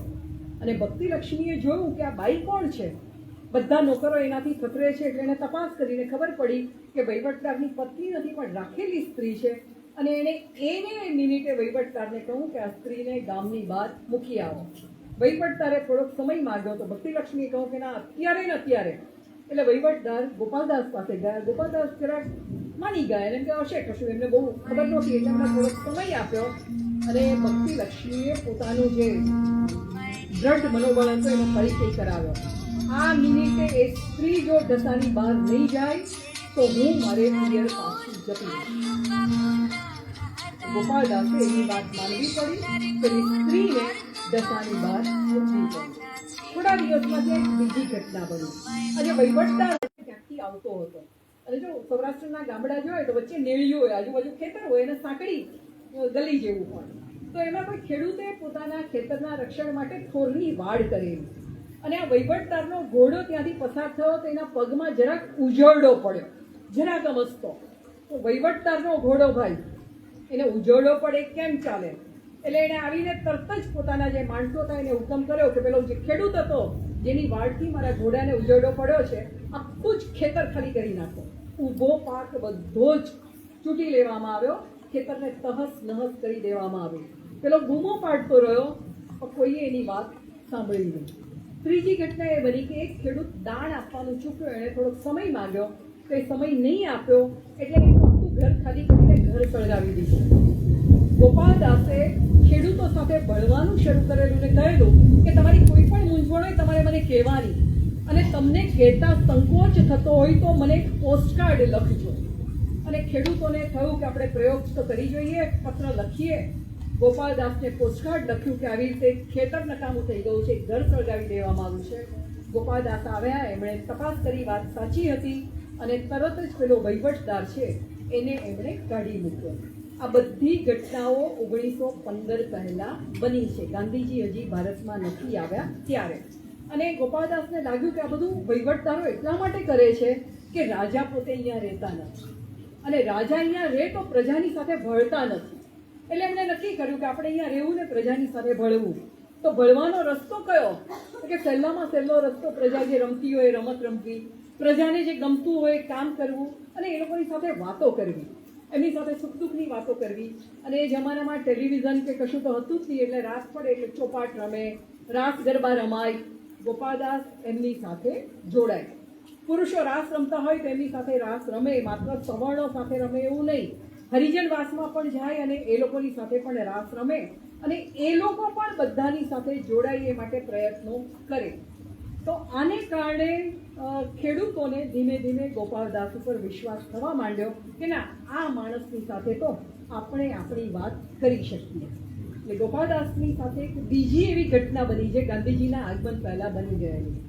અને ભક્તિ લક્ષ્મીએ જોયું કે આ બાઈ કોણ છે, બધા નોકરો એનાથી ખતરે છે, એટલે એને તપાસ કરીને ખબર પડી કે વહીવટદારની પત્ની નથી પણ રાખેલી સ્ત્રી છે. અને એને મિનિટે વહીવટદારને કહ્યું કે આ સ્ત્રીને ગામની બહાર મૂકી આવો. વહીવટદારે થોડોક સમય માંગ્યો તો ભક્તિ લક્ષ્મીએ કહ્યું કે ના, અત્યારે ને અત્યારે. એટલે વહીવટદાર ગોપાલદાસ પાસે ગયા. ગોપાલદાસ જરાક માની ગયા, એમ કે હશે કશું, એમને બહુ ખબર નહોતી, એટલે એમને થોડોક સમય આપ્યો. અને ભક્તિ લક્ષ્મીએ પોતાનું જે દ્રઢ મનોબળ હતો એનો પરિચય કરાવ્યો. આ મિનિટે એ સ્ત્રી જો ઢસાની બહાર નહીં જાય તો હું મારે પિયર પાછું જતી રહીશ. ગોપાલદાસે એની વાત માનવી પડી, પેલી સ્ત્રીને ઢસાની બહાર મૂકવી પડી. થોડા દિવસમાં એક બીજી ઘટના બની. આજે વહીવટદાર ક્યાંકથી આવતો હતો, અને જો સૌરાષ્ટ્રના ગામડા જોયે તો વચ્ચે નેળીઓ હોય, આજુબાજુ ખેતર હોય, અને સાંકડી ગલી જેવું હોય. તો એમાં કોઈ ખેડૂતે પોતાના ખેતરના રક્ષણ માટે થોરની વાડ કરેલી, અને આ વહીવટદારનો ઘોડો ત્યાંથી પસાર થયો તો એના પગમાં જરાક ઉજરડો પડ્યો, જરાક અમસ્તો. તો વહીવટદારનો ઘોડો ભાઈ, એને ઉજરડો પડે કેમ ચાલે? એટલે એણે આવીને તરત જ પોતાના જે માણસો હતા એને હુકમ કર્યો કે પેલો જે ખેડૂત હતો જેની વાડથી મારા ઘોડાને ઉજરડો પડ્યો છે, આખું જ ખેતર ખાલી કરી નાખો. ઊભો પાક બધો જ ચૂંટી લેવામાં આવ્યો, ખેતરને તહસ નહસ કરી દેવામાં આવ્યું. પેલો બૂમો પાડતો રહ્યો, પણ કોઈએ એની વાત સાંભળી નહીં. ત્રીજી ઘટના એ બની કે એક ખેડૂત દાણ આપવાનું ચૂક્યો, એણે થોડોક સમય માંગ્યો, તો એ સમય નહીં આપ્યો, એટલે એનું આખું ઘર ખાલી કરીને ઘર સળગાવી દીધું. ગોપાલદાસે ખેડૂતો સાથે ભળવાનું શરૂ કરેલું ને કહેલું કે તમારી કોઈ પણ મૂંઝવણ હોય તમારે મને કહેવાની, અને તમને કહેતા સંકોચ થતો હોય તો મને એક પોસ્ટકાર્ડ લખજો. અને ખેડૂતોને થયું કે આપણે પ્રયોગ તો કરી જોઈએ, પત્ર લખીએ. ગોપાલદાસને પોસ્ટકાર્ડ લખ્યું કે આવી રીતે ખેતર નકામું થઈ ગયું છે, ઘર સળગાવી દેવામાં આવ્યું છે. ગોપાલદાસ આવ્યા, એમણે તપાસ કરી, વાત સાચી હતી, અને તરત જ પેલો વહીવટદાર છે એને એમણે કાઢી મૂક્યો. આ બધી ઘટનાઓ 1915 પહેલા બની છે, ગાંધીજી હજી ભારતમાં નથી આવ્યા ત્યારે. અને ગોપાલદાસને લાગ્યું કે આ બધું વહીવટદારો એટલા માટે કરે છે કે રાજા પોતે અહીંયા રહેતા નથી, અને રાજા અહીંયા રહે તો પ્રજાની સાથે ભળતા નથી. એટલે એમણે નક્કી કર્યું કે આપણે અહીંયા રહેવું ને પ્રજાની સાથે ભળવું. તો ભળવાનો રસ્તો કયો? કે સહેલામાં સહેલો રસ્તો, પ્રજા જે રમતી હોય રમત રમવી, પ્રજાને જે ગમતું હોય કામ કરવું, અને એ લોકોની સાથે વાતો કરવી, એમની સાથે સુખ દુઃખની વાતો કરવી. અને એ જમાનામાં ટેલિવિઝન કે કશું તો હતું જ નહીં, એટલે રાત પડે એટલે ચોપાટ રમે, રાસ ગરબા રમાય. ગોપાલદાસ એમની સાથે જોડાય. પુરુષો રાસ રમતા હોય તો એમની સાથે રાસ રમે, માત્ર સવર્ણો સાથે રમે એવું નહીં, હરિજન વાસમાં પણ જાય અને એ લોકોની સાથે પણ રાસ રમે, અને એ લોકો પણ બધાની સાથે જોડાય એ માટે પ્રયત્નો કરે. તો આને કારણે ખેડૂતોને ધીમે ધીમે ગોપાલદાસ ઉપર વિશ્વાસ થવા માંડ્યો કે ના, આ માણસની સાથે તો આપણે આપણી વાત કરી શકીએ. એટલે ગોપાલદાસની સાથે એક બીજી એવી ઘટના બની જે ગાંધીજીના આગમન પહેલાં બની ગયેલી.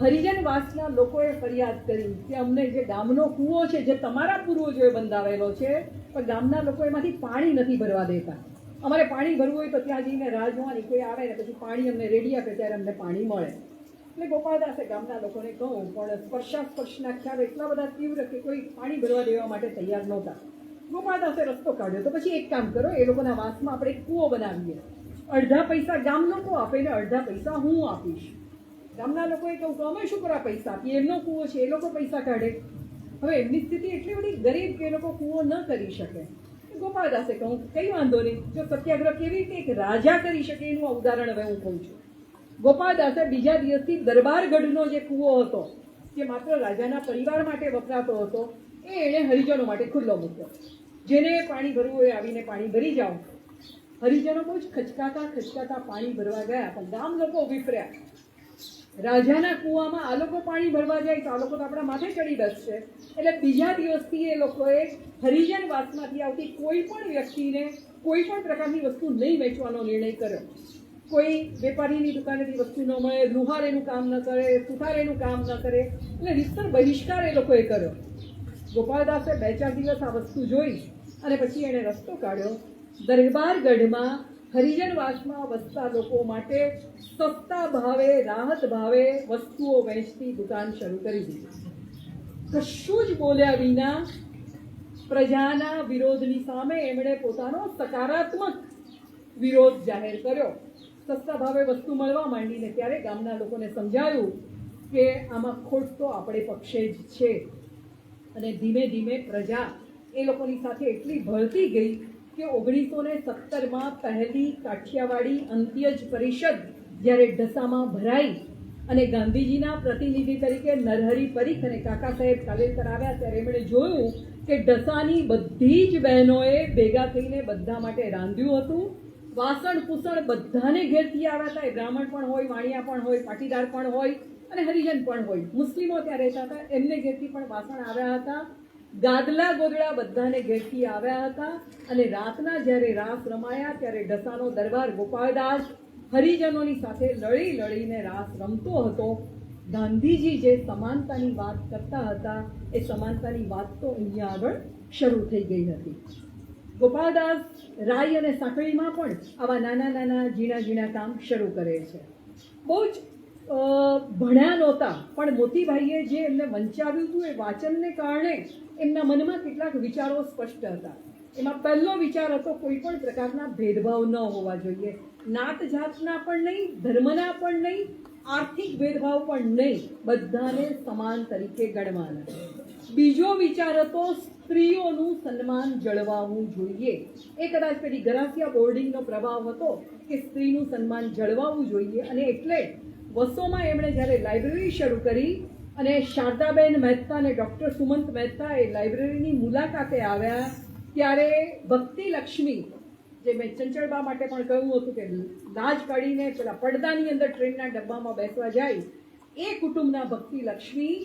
હરિજનવાસના લોકોએ ફરિયાદ કરી કે અમને જે ગામનો કૂવો છે જે તમારા પૂર્વજોએ બંધાવેલો છે, પણ ગામના લોકો એમાંથી પાણી નથી ભરવા દેતા. અમારે પાણી ભરવું હોય તો ત્યાં જઈને રાહ જોવાની, કોઈ આવે ને પછી પાણી અમને રેડી આપે ત્યારે અમને પાણી મળે. એટલે ગોપાલદાસે ગામના લોકોને કહું, પણ સ્પર્શાસ્પર્શના ખ્યાલ એટલા બધા તીવ્ર કે કોઈ પાણી ભરવા દેવા માટે તૈયાર નહોતા. ગોપાલદાસે રસ્તો કાઢ્યો, તો પછી એક કામ કરો, એ લોકોના વાસમાં આપણે એક કૂવો બનાવીએ. અડધા પૈસા ગામ લોકો આપે ને અડધા પૈસા હું આપીશ. ગામના લોકોએ કહ્યું કે અમે શું કરવા પૈસા આપીએ, એમનો કૂવો છે, એ લોકો પૈસા કાઢે. હવે એમની સ્થિતિ એટલી બધી ગરીબ કે એ લોકો કૂવો ન કરી શકે. ગોપાલદાસે કહું કંઈ વાંધો નહીં, જો સત્યાગ્રહ કેવી રીતે એક રાજા કરી શકે એનું આ ઉદાહરણ હવે હું કહું છું. ગોપાલદાસે બીજા દિવસથી દરબારગઢનો જે કૂવો હતો, જે માત્ર રાજાના પરિવાર માટે વપરાતો હતો, એ એણે હરિજનો માટે ખુલ્લો મૂક્યો. જેને પાણી ભરવું હોય આવીને પાણી ભરી જાઓ. હરિજનો બહુ જ ખચકાતા પાણી ભરવા ગયા, પણ ગામ લોકો વિફર્યા. રાજાના કૂવામાં આ લોકો પાણી ભરવા જાય તો આ લોકો તો આપણા માથે ચડી બેસશે. એટલે બીજા દિવસથી એ લોકોએ હરિજનવાસમાંથી આવતી કોઈ પણ વ્યક્તિને કોઈ પણ પ્રકારની વસ્તુ નહીં વેચવાનો નિર્ણય કર્યો. કોઈ વેપારીની દુકાનેથી વસ્તુ ન મળે, લુહાર એનું કામ ન કરે, સુથાર એનું કામ ન કરે, એટલે રીતસર બહિષ્કાર એ લોકોએ કર્યો. ગોપાલદાસે 2-4 દિવસ આ વસ્તુ જોઈ અને પછી એણે રસ્તો કાઢ્યો. દરબારગઢમાં હરિજનવાસમાં વસતા લોકો માટે સસ્તા ભાવે, રાહત ભાવે વસ્તુઓ વેચતી દુકાન શરૂ કરી દીધી. કશું જ બોલ્યા વિના પ્રજાના વિરોધની સામે એમણે પોતાનો સકારાત્મક વિરોધ જાહેર કર્યો. સસ્તા ભાવે વસ્તુ મળવા માંડીને ત્યારે ગામના લોકોને સમજાયું કે આમાં ખોટ તો આપણે પક્ષે જ છે. અને ધીમે ધીમે પ્રજા એ લોકોની સાથે એટલી ભળતી ગઈ કે 1917માં પહેલી કાઠિયાવાડી અંત્યજ પરિષદ જ્યારે ઢસામાં ભરાઈ અને ગાંધીજીના પ્રતિનિધિ તરીકે નરહરી પરીખ અને કાકા સાહેબ કાલેલકર આવ્યા ત્યારે એમણે જોયું કે ઢસાની બધી જ બહેનોએ ભેગા થઈને બધા માટે રાંધ્યું હતું. વાસણ કુસણ બધાને ઘેરથી આવ્યા હતા. એ બ્રાહ્મણ પણ હોય, વાણિયા પણ હોય, પાટીદાર પણ હોય અને હરિજન પણ હોય. મુસ્લિમો ત્યાં રહેતા હતા, એમને ઘેરથી પણ વાસણ આવ્યા હતા. ગાદલા ગોદડા બધાને ઘેરથી આવ્યા હતા. અને રાતના જ્યારે રાસ રમાયા ત્યારે ઢસાનો દરબાર ગોપાલદાસ હરિજનોની સાથે લડી લડીને રાસ રમતો હતો. ગાંધીજી જે સમાનતાની વાત કરતા હતા એ સમાનતાની વાત તો અહીંયા આગળ શરૂ થઈ ગઈ હતી. ગોપાલદાસ રાઈ અને સાંકળીમાં પણ આવા નાના નાના ઝીણા ઝીણા કામ શરૂ કરે છે. બહુ જ ભણ્યા નહોતા, પણ મોતીભાઈએ જે એમને વંચાવ્યું હતું એ વાંચનને કારણે એમના મનમાં કેટલાક વિચારો સ્પષ્ટ હતા. એમાં પહેલો વિચાર હતો કોઈ પણ પ્રકારના ભેદભાવ ન હોવા જોઈએ. નાત જાતના પણ નહીં, ધર્મના પણ નહીં, આર્થિક ભેદભાવ પણ નહીં, બધાને સમાન તરીકે ગણવાના. બીજો વિચાર હતો સ્ત્રીઓનું સન્માન જળવાવું જોઈએ. એ કદાચ પેલી ગરાસિયા બોર્ડિંગનો પ્રભાવ હતો કે સ્ત્રીનું સન્માન જળવાવું જોઈએ. અને એટલે વસોમાં એમણે જ્યારે લાઇબ્રેરી શરૂ કરી અને શારદાબેન મહેતા અને ડૉક્ટર સુમંત મહેતા એ લાઇબ્રેરીની મુલાકાતે આવ્યા ત્યારે ભક્તિ લક્ષ્મી, જે મેં ચંચળબા માટે પણ કહ્યું હતું કે લાજ કાઢીને પેલા પડદાની અંદર ટ્રેનના ડબ્બામાં બેસવા જાય, એ કુટુંબના ભક્તિ લક્ષ્મી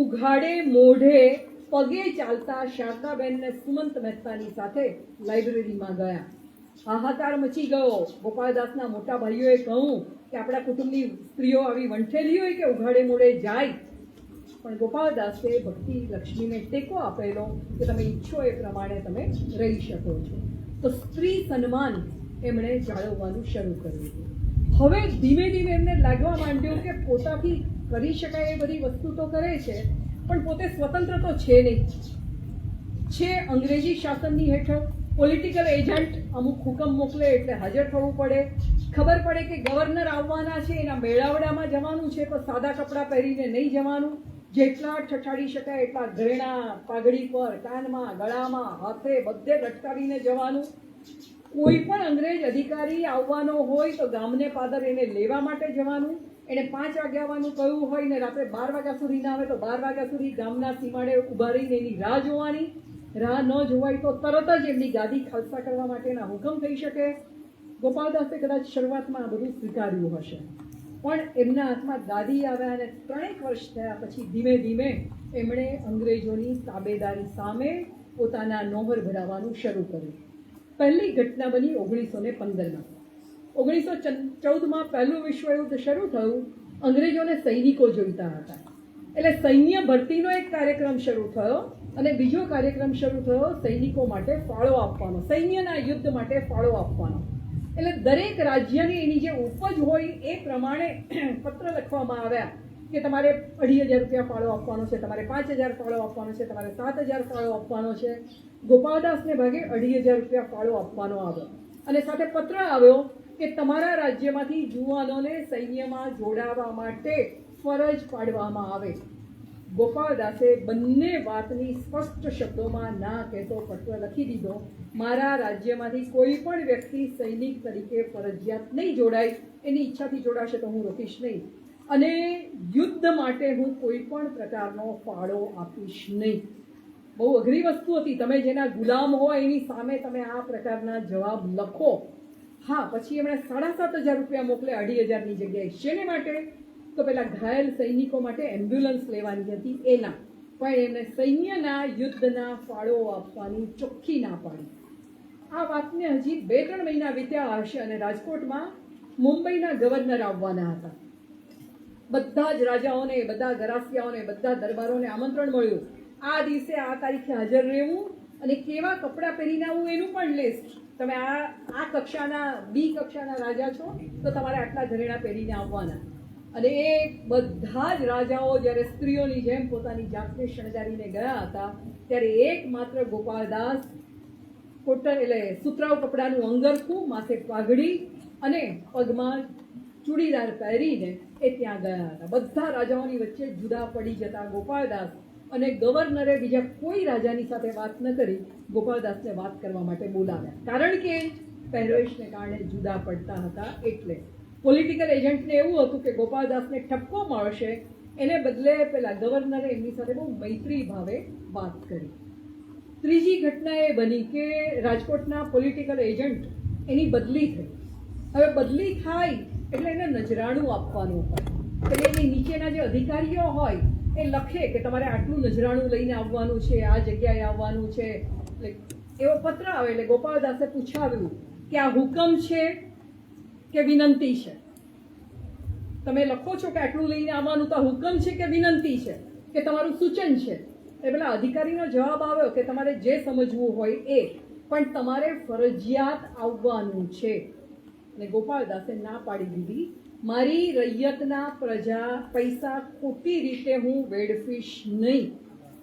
ઉઘાડે મોઢે પગે ચાલતા શારદાબેનને સુમંત મહેતાની સાથે લાઇબ્રેરીમાં ગયા. હાહાકાર મચી ગયો. ગોપાલદાસના મોટા ભાઈઓએ કહ્યું કે આપણા કુટુંબની સ્ત્રીઓ આવી વંઠેલી હોય કે ઉઘાડે મોઢે જાય. પણ ગોપાલદાસે ભક્તિ લક્ષ્મીને ટેકો આપેલો કે તમે ઈચ્છો એ પ્રમાણે તમે રહી શકો છો. તો સ્ત્રી સન્માન એમણે જાળવવાનું શરૂ કર્યું. હવે ધીમે ધીમે એમને લાગવા માંડ્યું કે પોતાથી કરી શકાય એ બધી વસ્તુ તો કરે છે, પણ પોતે સ્વતંત્ર તો છે નહીં. છે અંગ્રેજી શાસનની હેઠળ. પોલિટિકલ એજન્ટ અમુક હુકમ મોકલે એટલે હાજર થવું પડે. ખબર પડે કે ગવર્નર આવવાના છે, એના મેળાવડામાં જવાનું છે, પણ સાદા કપડાં પહેરીને નહીં જવાનું. જેટલા ઠઠાડી શકાય એટલા ઘરેણા પાઘડી પર, કાનમાં, ગળામાં, હાથે બધે લટકાવીને જવાનું. કોઈ પણ અંગ્રેજ અધિકારી આવવાનો હોય તો ગામને પાદર એને લેવા માટે જવાનું. એને 5 વાગે આવવાનું કહ્યું હોય ને રાત્રે 12 વાગ્યા સુધી ના આવે તો 12 વાગ્યા સુધી ગામના સીમાડે ઊભા રહીને એની રાહ જોવાની. રાહ ન જોવાય તો તરત જ એમની ગાદી ખાલસા કરવા માટેના હુકમ થઈ શકે. ગોપાલદાસે કદાચ શરૂઆતમાં આ બધું સ્વીકાર્યું હશે, પણ એમના હાથમાં ગાદી આવ્યા અને 3 વર્ષ થયા પછી ધીમે ધીમે એમણે અંગ્રેજોની તાબેદારી સામે પોતાના નોહર ભરાવવાનું શરૂ કર્યું. પહેલી ઘટના બની 1915માં. 1914માં પહેલું વિશ્વયુદ્ધ શરૂ થયું. અંગ્રેજોને સૈનિકો જોઈતા હતા, એટલે સૈન્ય ભરતીનો એક કાર્યક્રમ શરૂ થયો અને બીજો કાર્યક્રમ શરૂ થયો સૈનિકો માટે ફાળો આપવાનો, સૈન્યના યુદ્ધ માટે ફાળો આપવાનો. એટલે દરેક રાજ્યની એની જે ઉપજ હોય એ પ્રમાણે પત્ર લખવામાં આવ્યા કે તમારે 2,500 રૂપિયા ફાળો આપવાનો છે, તમારે 5,000 ફાળો આપવાનો છે, તમારે 7,000 ફાળો આપવાનો છે. ગોપાલદાસને ભાગે 2,500 રૂપિયા ફાળો આપવાનો આવ્યો અને સાથે પત્ર આવ્યો કે તમારા રાજ્યમાંથી જુવાનોને સૈન્યમાં જોડાવા માટે ફરજ પાડવામાં આવે. ગોપાલદાસે બંને વાતની સ્પષ્ટ શબ્દોમાં ના કહેતો પત્ર લખી દીધો. મારા રાજ્યમાંથી કોઈ પણ વ્યક્તિ સૈનિક તરીકે ફરજિયાત નહીં જોડાય, એની ઈચ્છાથી જોડાશે તો હું રોકીશ નહીં, અને યુદ્ધ માટે હું કોઈ પણ પ્રકારનો ફાળો આપીશ નહીં. બહુ અઘરી વસ્તુ હતી. તમે જેના ગુલામ હો એની સામે તમે આ પ્રકારના જવાબ લખો. હા, પછી એમણે 7,500 રૂપિયા મોકલે 2,500ની જગ્યાએ. શેને માટે? તો પેલા ઘાયલ સૈનિકો માટે એમ્બ્યુલન્સ લેવાની હતી એના. પણ એમને સૈન્યના યુદ્ધના ફાળો આપવાની ચોખ્ખી ના પાડી. આ વાતને હજી 2-3 મહિના વીત્યા હશે અને રાજકોટમાં મુંબઈના ગવર્નર આવવાના હતા. બધા જ રાજાઓને, બધા ગરાસિયાઓને, બધા દરબારોને આમંત્રણ મળ્યું. આ દિવસે આ તારીખે હાજર રહેવું અને કેવા કપડાં પહેરીને આવવું એનું પણ લિસ્ટ. તમે આ કક્ષાના બી કક્ષાના રાજા છો તો તમારે આટલા ઘરેણાં પહેરીને આવવાના. અને એ બધા જ રાજાઓ જ્યારે સ્ત્રીઓની જેમ પોતાની જાતને શણગારીને ગયા હતા ત્યારે એકમાત્ર ગોપાલદાસ એટલે સુતરાઉ કપડાનું અંગરખું, માથે પાઘડી અને પગમાં ચૂડીદાર પહેરીને એ ત્યાં ગયા હતા. બધા રાજાઓની વચ્ચે જુદા પડી જતા ગોપાલદાસ અને ગવર્નરે બીજા કોઈ રાજાની સાથે વાત ન કરી ગોપાલદાસને વાત કરવા માટે બોલાવ્યા. કારણ કે પહેરવેશને કારણે જુદા પડતા હતા. એટલે પોલિટિકલ એજન્ટને એવું હતું કે ગોપાલદાસને ઠપકો મળશે, એને બદલે પેલા ગવર્નરે એમની સાથે બહુ મૈત્રી ભાવે વાત કરી. ત્રીજી ઘટના એ બની કે રાજકોટના પોલિટિકલ એજન્ટ એની બદલી થઈ. હવે બદલી થાય એટલે એને નજરાણું આપવાનું હોય. એટલે એની નીચેના જે અધિકારીઓ હોય એ લખે કે તમારે આટલું નજરાણું લઈને આવવાનું છે, આ જગ્યાએ આવવાનું છે. એવો પત્ર આવે એટલે ગોપાલદાસે પૂછાવ્યું કે આ હુકમ છે કે વિનંતી છે? તમે લખો છો કે આટલું લઈને આવવાનું, તો હુકમ છે કે વિનંતી છે કે તમારું સૂચન છે? એ પેલા અધિકારીનો જવાબ આવ્યો કે તમારે જે સમજવું હોય એ, પણ તમારે ફરજિયાત આવવાનું છે. અને ગોપાલદાસે ના પાડી દીધી. મારી રૈયતના પૈસા ખોટી રીતે હું વેડફીશ નહીં.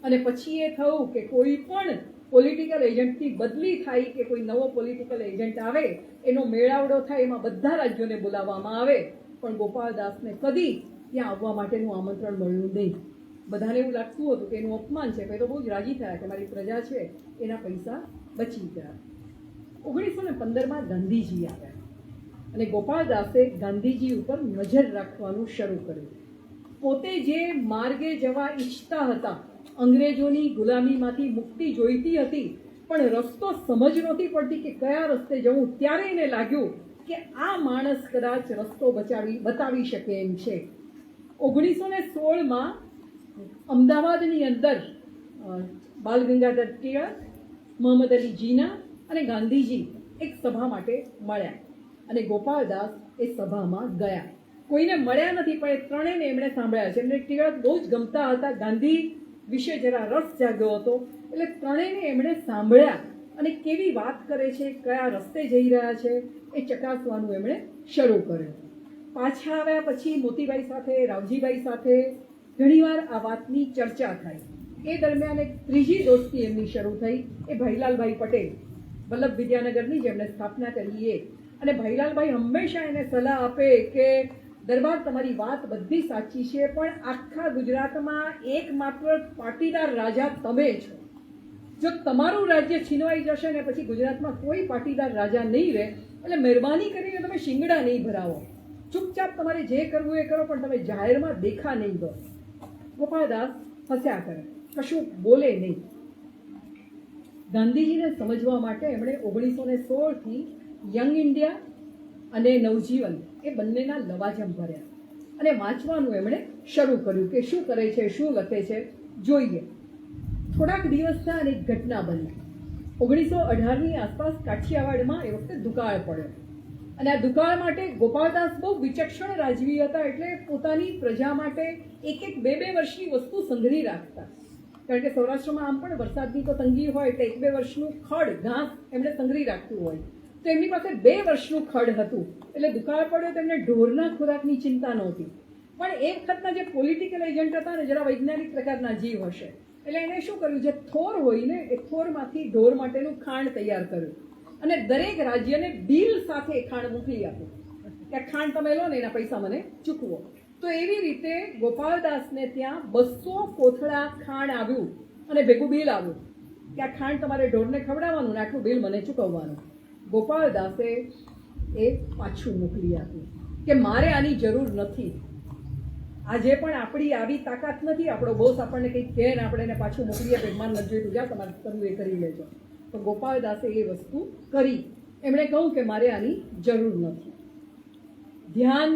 અને પછી એ થયું કે કોઈ પણ પોલિટિકલ એજન્ટની બદલી થાય કે કોઈ નવો પોલિટિકલ એજન્ટ આવે, એનો મેળાવડો થાય, એમાં બધા રાજ્યોને બોલાવવામાં આવે, પણ ગોપાલદાસને કદી ત્યાં આવવા માટેનું આમંત્રણ મળ્યું નહીં. બધાને એવું લાગતું હતું કે એનું અપમાન છે. પછી તો બહુ જ રાજી થયા કે મારી પ્રજા છે એના પૈસા બચી ગયા. 1915માં ગાંધીજી આવ્યા અને ગોપાલદાસે ગાંધીજી ઉપર નજર રાખવાનું શરૂ કર્યું. પોતે જે માર્ગે જવા ઈચ્છતા હતા, અંગ્રેજોની ગુલામીમાંથી મુક્તિ જોઈતી હતી, પણ રસ્તો સમજ નહોતી પડતી કે કયા રસ્તે જવું, ત્યારે એને લાગ્યું કે આ માણસ કદાચ રસ્તો બતાવી શકે એમ છે. 1916માં અમદાવાદની અંદર બાલ ગંગાધર ટિળક, મોહમ્મદ અલી જીના અને ગાંધીજી એક સભા માટે મળ્યા અને ગોપાલદાસ એ સભામાં ગયા. કોઈને મળ્યા નથી, પણ એ ત્રણેયને એમણે સાંભળ્યા છે. એમને ટિળક બહુ જ ગમતા હતા, ગાંધી વિશે જરા રસ જાગ્યો હતો, એટલે ત્રણેયને એમણે સાંભળ્યા અને કેવી વાત કરે છે, કયા રસ્તે જઈ રહ્યા છે એ ચકાસવાનું એમણે શરૂ કર્યું. પાછા આવ્યા પછી મોતીબાઈ સાથે, રાવજીભાઈ સાથે ઘણીવાર આ વાતની ચર્ચા થઈ. એ દરમિયાન એક ત્રીજી દોસ્તી એમની શરૂ થઈ. એ ભાઈલાલભાઈ પટેલ, વલ્લભ વિદ્યાનગરની જેમણે સ્થાપના કરી એ. અને ભાઈલાલભાઈ હંમેશા એને સલાહ આપે કે દરબાર, તમારી વાત બધી સાચી છે, પણ આખા ગુજરાતમાં એકમાત્ર પાટીદાર રાજા તમે છો. જો તમારું રાજ્ય છીનવાઈ જશે ને પછી ગુજરાતમાં કોઈ પાટીદાર રાજા નહીં રહે, એટલે મહેરબાની કરીને તમે શિંગડા નહીં ભરાવો. ચૂપચાપ તમારે જે કરવું એ કરો, પણ તમે જાહેરમાં દેખા નહીં દો. ગોપાલદાસ હસ્યા કરે, કશું બોલે નહીં. ગાંધીજીને સમજવા માટે એમણે 1916થી યંગ ઇન્ડિયા અને નવજીવન એ બંનેના લવાજમ ભર્યા. અને વાંચવાનું એમણે શરૂ કર્યું કે શું કરે છે, શું લખે છે, જોઈએ. થોડાક દિવસ થયા અને એક ઘટના બની. 1918ની આસપાસ કાઠિયાવાડમાં એ વખતે દુકાળ પડ્યો અને આ દુકાળ માટે ગોપાલદાસ બહુ વિચક્ષણ રાજવી હતા, એટલે પોતાની પ્રજા માટે એક એક બે બે વર્ષની વસ્તુ સંઘરી રાખતા. કારણ કે સૌરાષ્ટ્રમાં આમ પણ વરસાદની તો તંગી હોય, એટલે એક બે વર્ષનું ખડ ઘાસ એમણે સંઘરી રાખતું હોય. તો એમની પાસે 2 વર્ષનું ખડ હતું, એટલે દુકાળ પડ્યો તો એમને ઢોરના ખોરાકની ચિંતા નહોતી. પણ એ વખતના જે પોલિટિકલ એજન્ટ હતા ને, જરા વૈજ્ઞાનિક પ્રકારના જીવ હશે, એટલે એણે શું કર્યું, જે થોર હોય ને એ થોરમાંથી ઢોર માટેનું ખાંડ તૈયાર કર્યું અને દરેક રાજ્યને બિલ સાથે એ ખાંડ મોકલી આપ્યું કે આ ખાંડ તમે લો ને એના પૈસા મને ચૂકવો. તો એવી રીતે ગોપાલદાસને ત્યાં 200 કોથળા ખાંડ આવ્યું અને ભેગું બિલ આવ્યું કે આ ખાંડ તમારે ઢોરને ખવડાવવાનું ને આટલું બિલ મને ચૂકવવાનું. ગોપાલદાસે એ પાછું મોકલી આપ્યું કે મારે આની જરૂર નથી, આજે પણ આપણી આવી તાકાત નથી, આપણો બોસ આપણને કંઈક કહે ને આપણે એને પાછું મોકલીએ, ભગવાન નથી જોઈતું, જા તમારે કરવું એ કરી લેજો. તો ગોપાલદાસે એ વસ્તુ કરી. એમણે કહ્યું કે મારે આની જરૂર નથી. ધ્યાન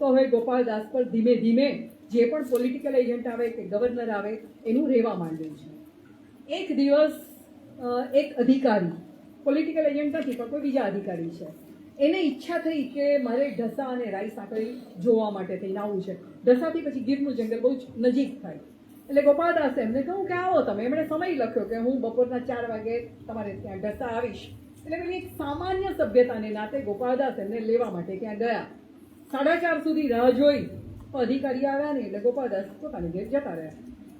તો હવે ગોપાલદાસ પર ધીમે ધીમે જે પણ પોલિટિકલ એજન્ટ આવે કે ગવર્નર આવે એનું રહેવા માંડ્યું છે. એક દિવસ એક અધિકારી, પોલિટિકલ એજન્ટ નથી પણ કોઈ બીજા અધિકારી છે, એને ઈચ્છા થઈ કે મારે ઢસા અને રાઈ સાંકળી જોવા માટે થઈને આવવું છે. ઢસાથી પછી ગીરનું જંગલ બહુ જ નજીક થાય. એટલે ગોપાલદાસે એમને કહું કે આવો તમે. એમણે સમય લખ્યો કે હું બપોરના 4 વાગે તમારે ત્યાં ઢસા આવીશ. એટલે પેલી એક સામાન્ય સભ્યતાને નાતે ગોપાલદાસ એમને લેવા માટે ત્યાં ગયા. 4:30 સુધી રાહ જોઈ તો અધિકારી આવ્યા નહીં, એટલે ગોપાલદાસ પોતાની ઘેર જતા રહ્યા.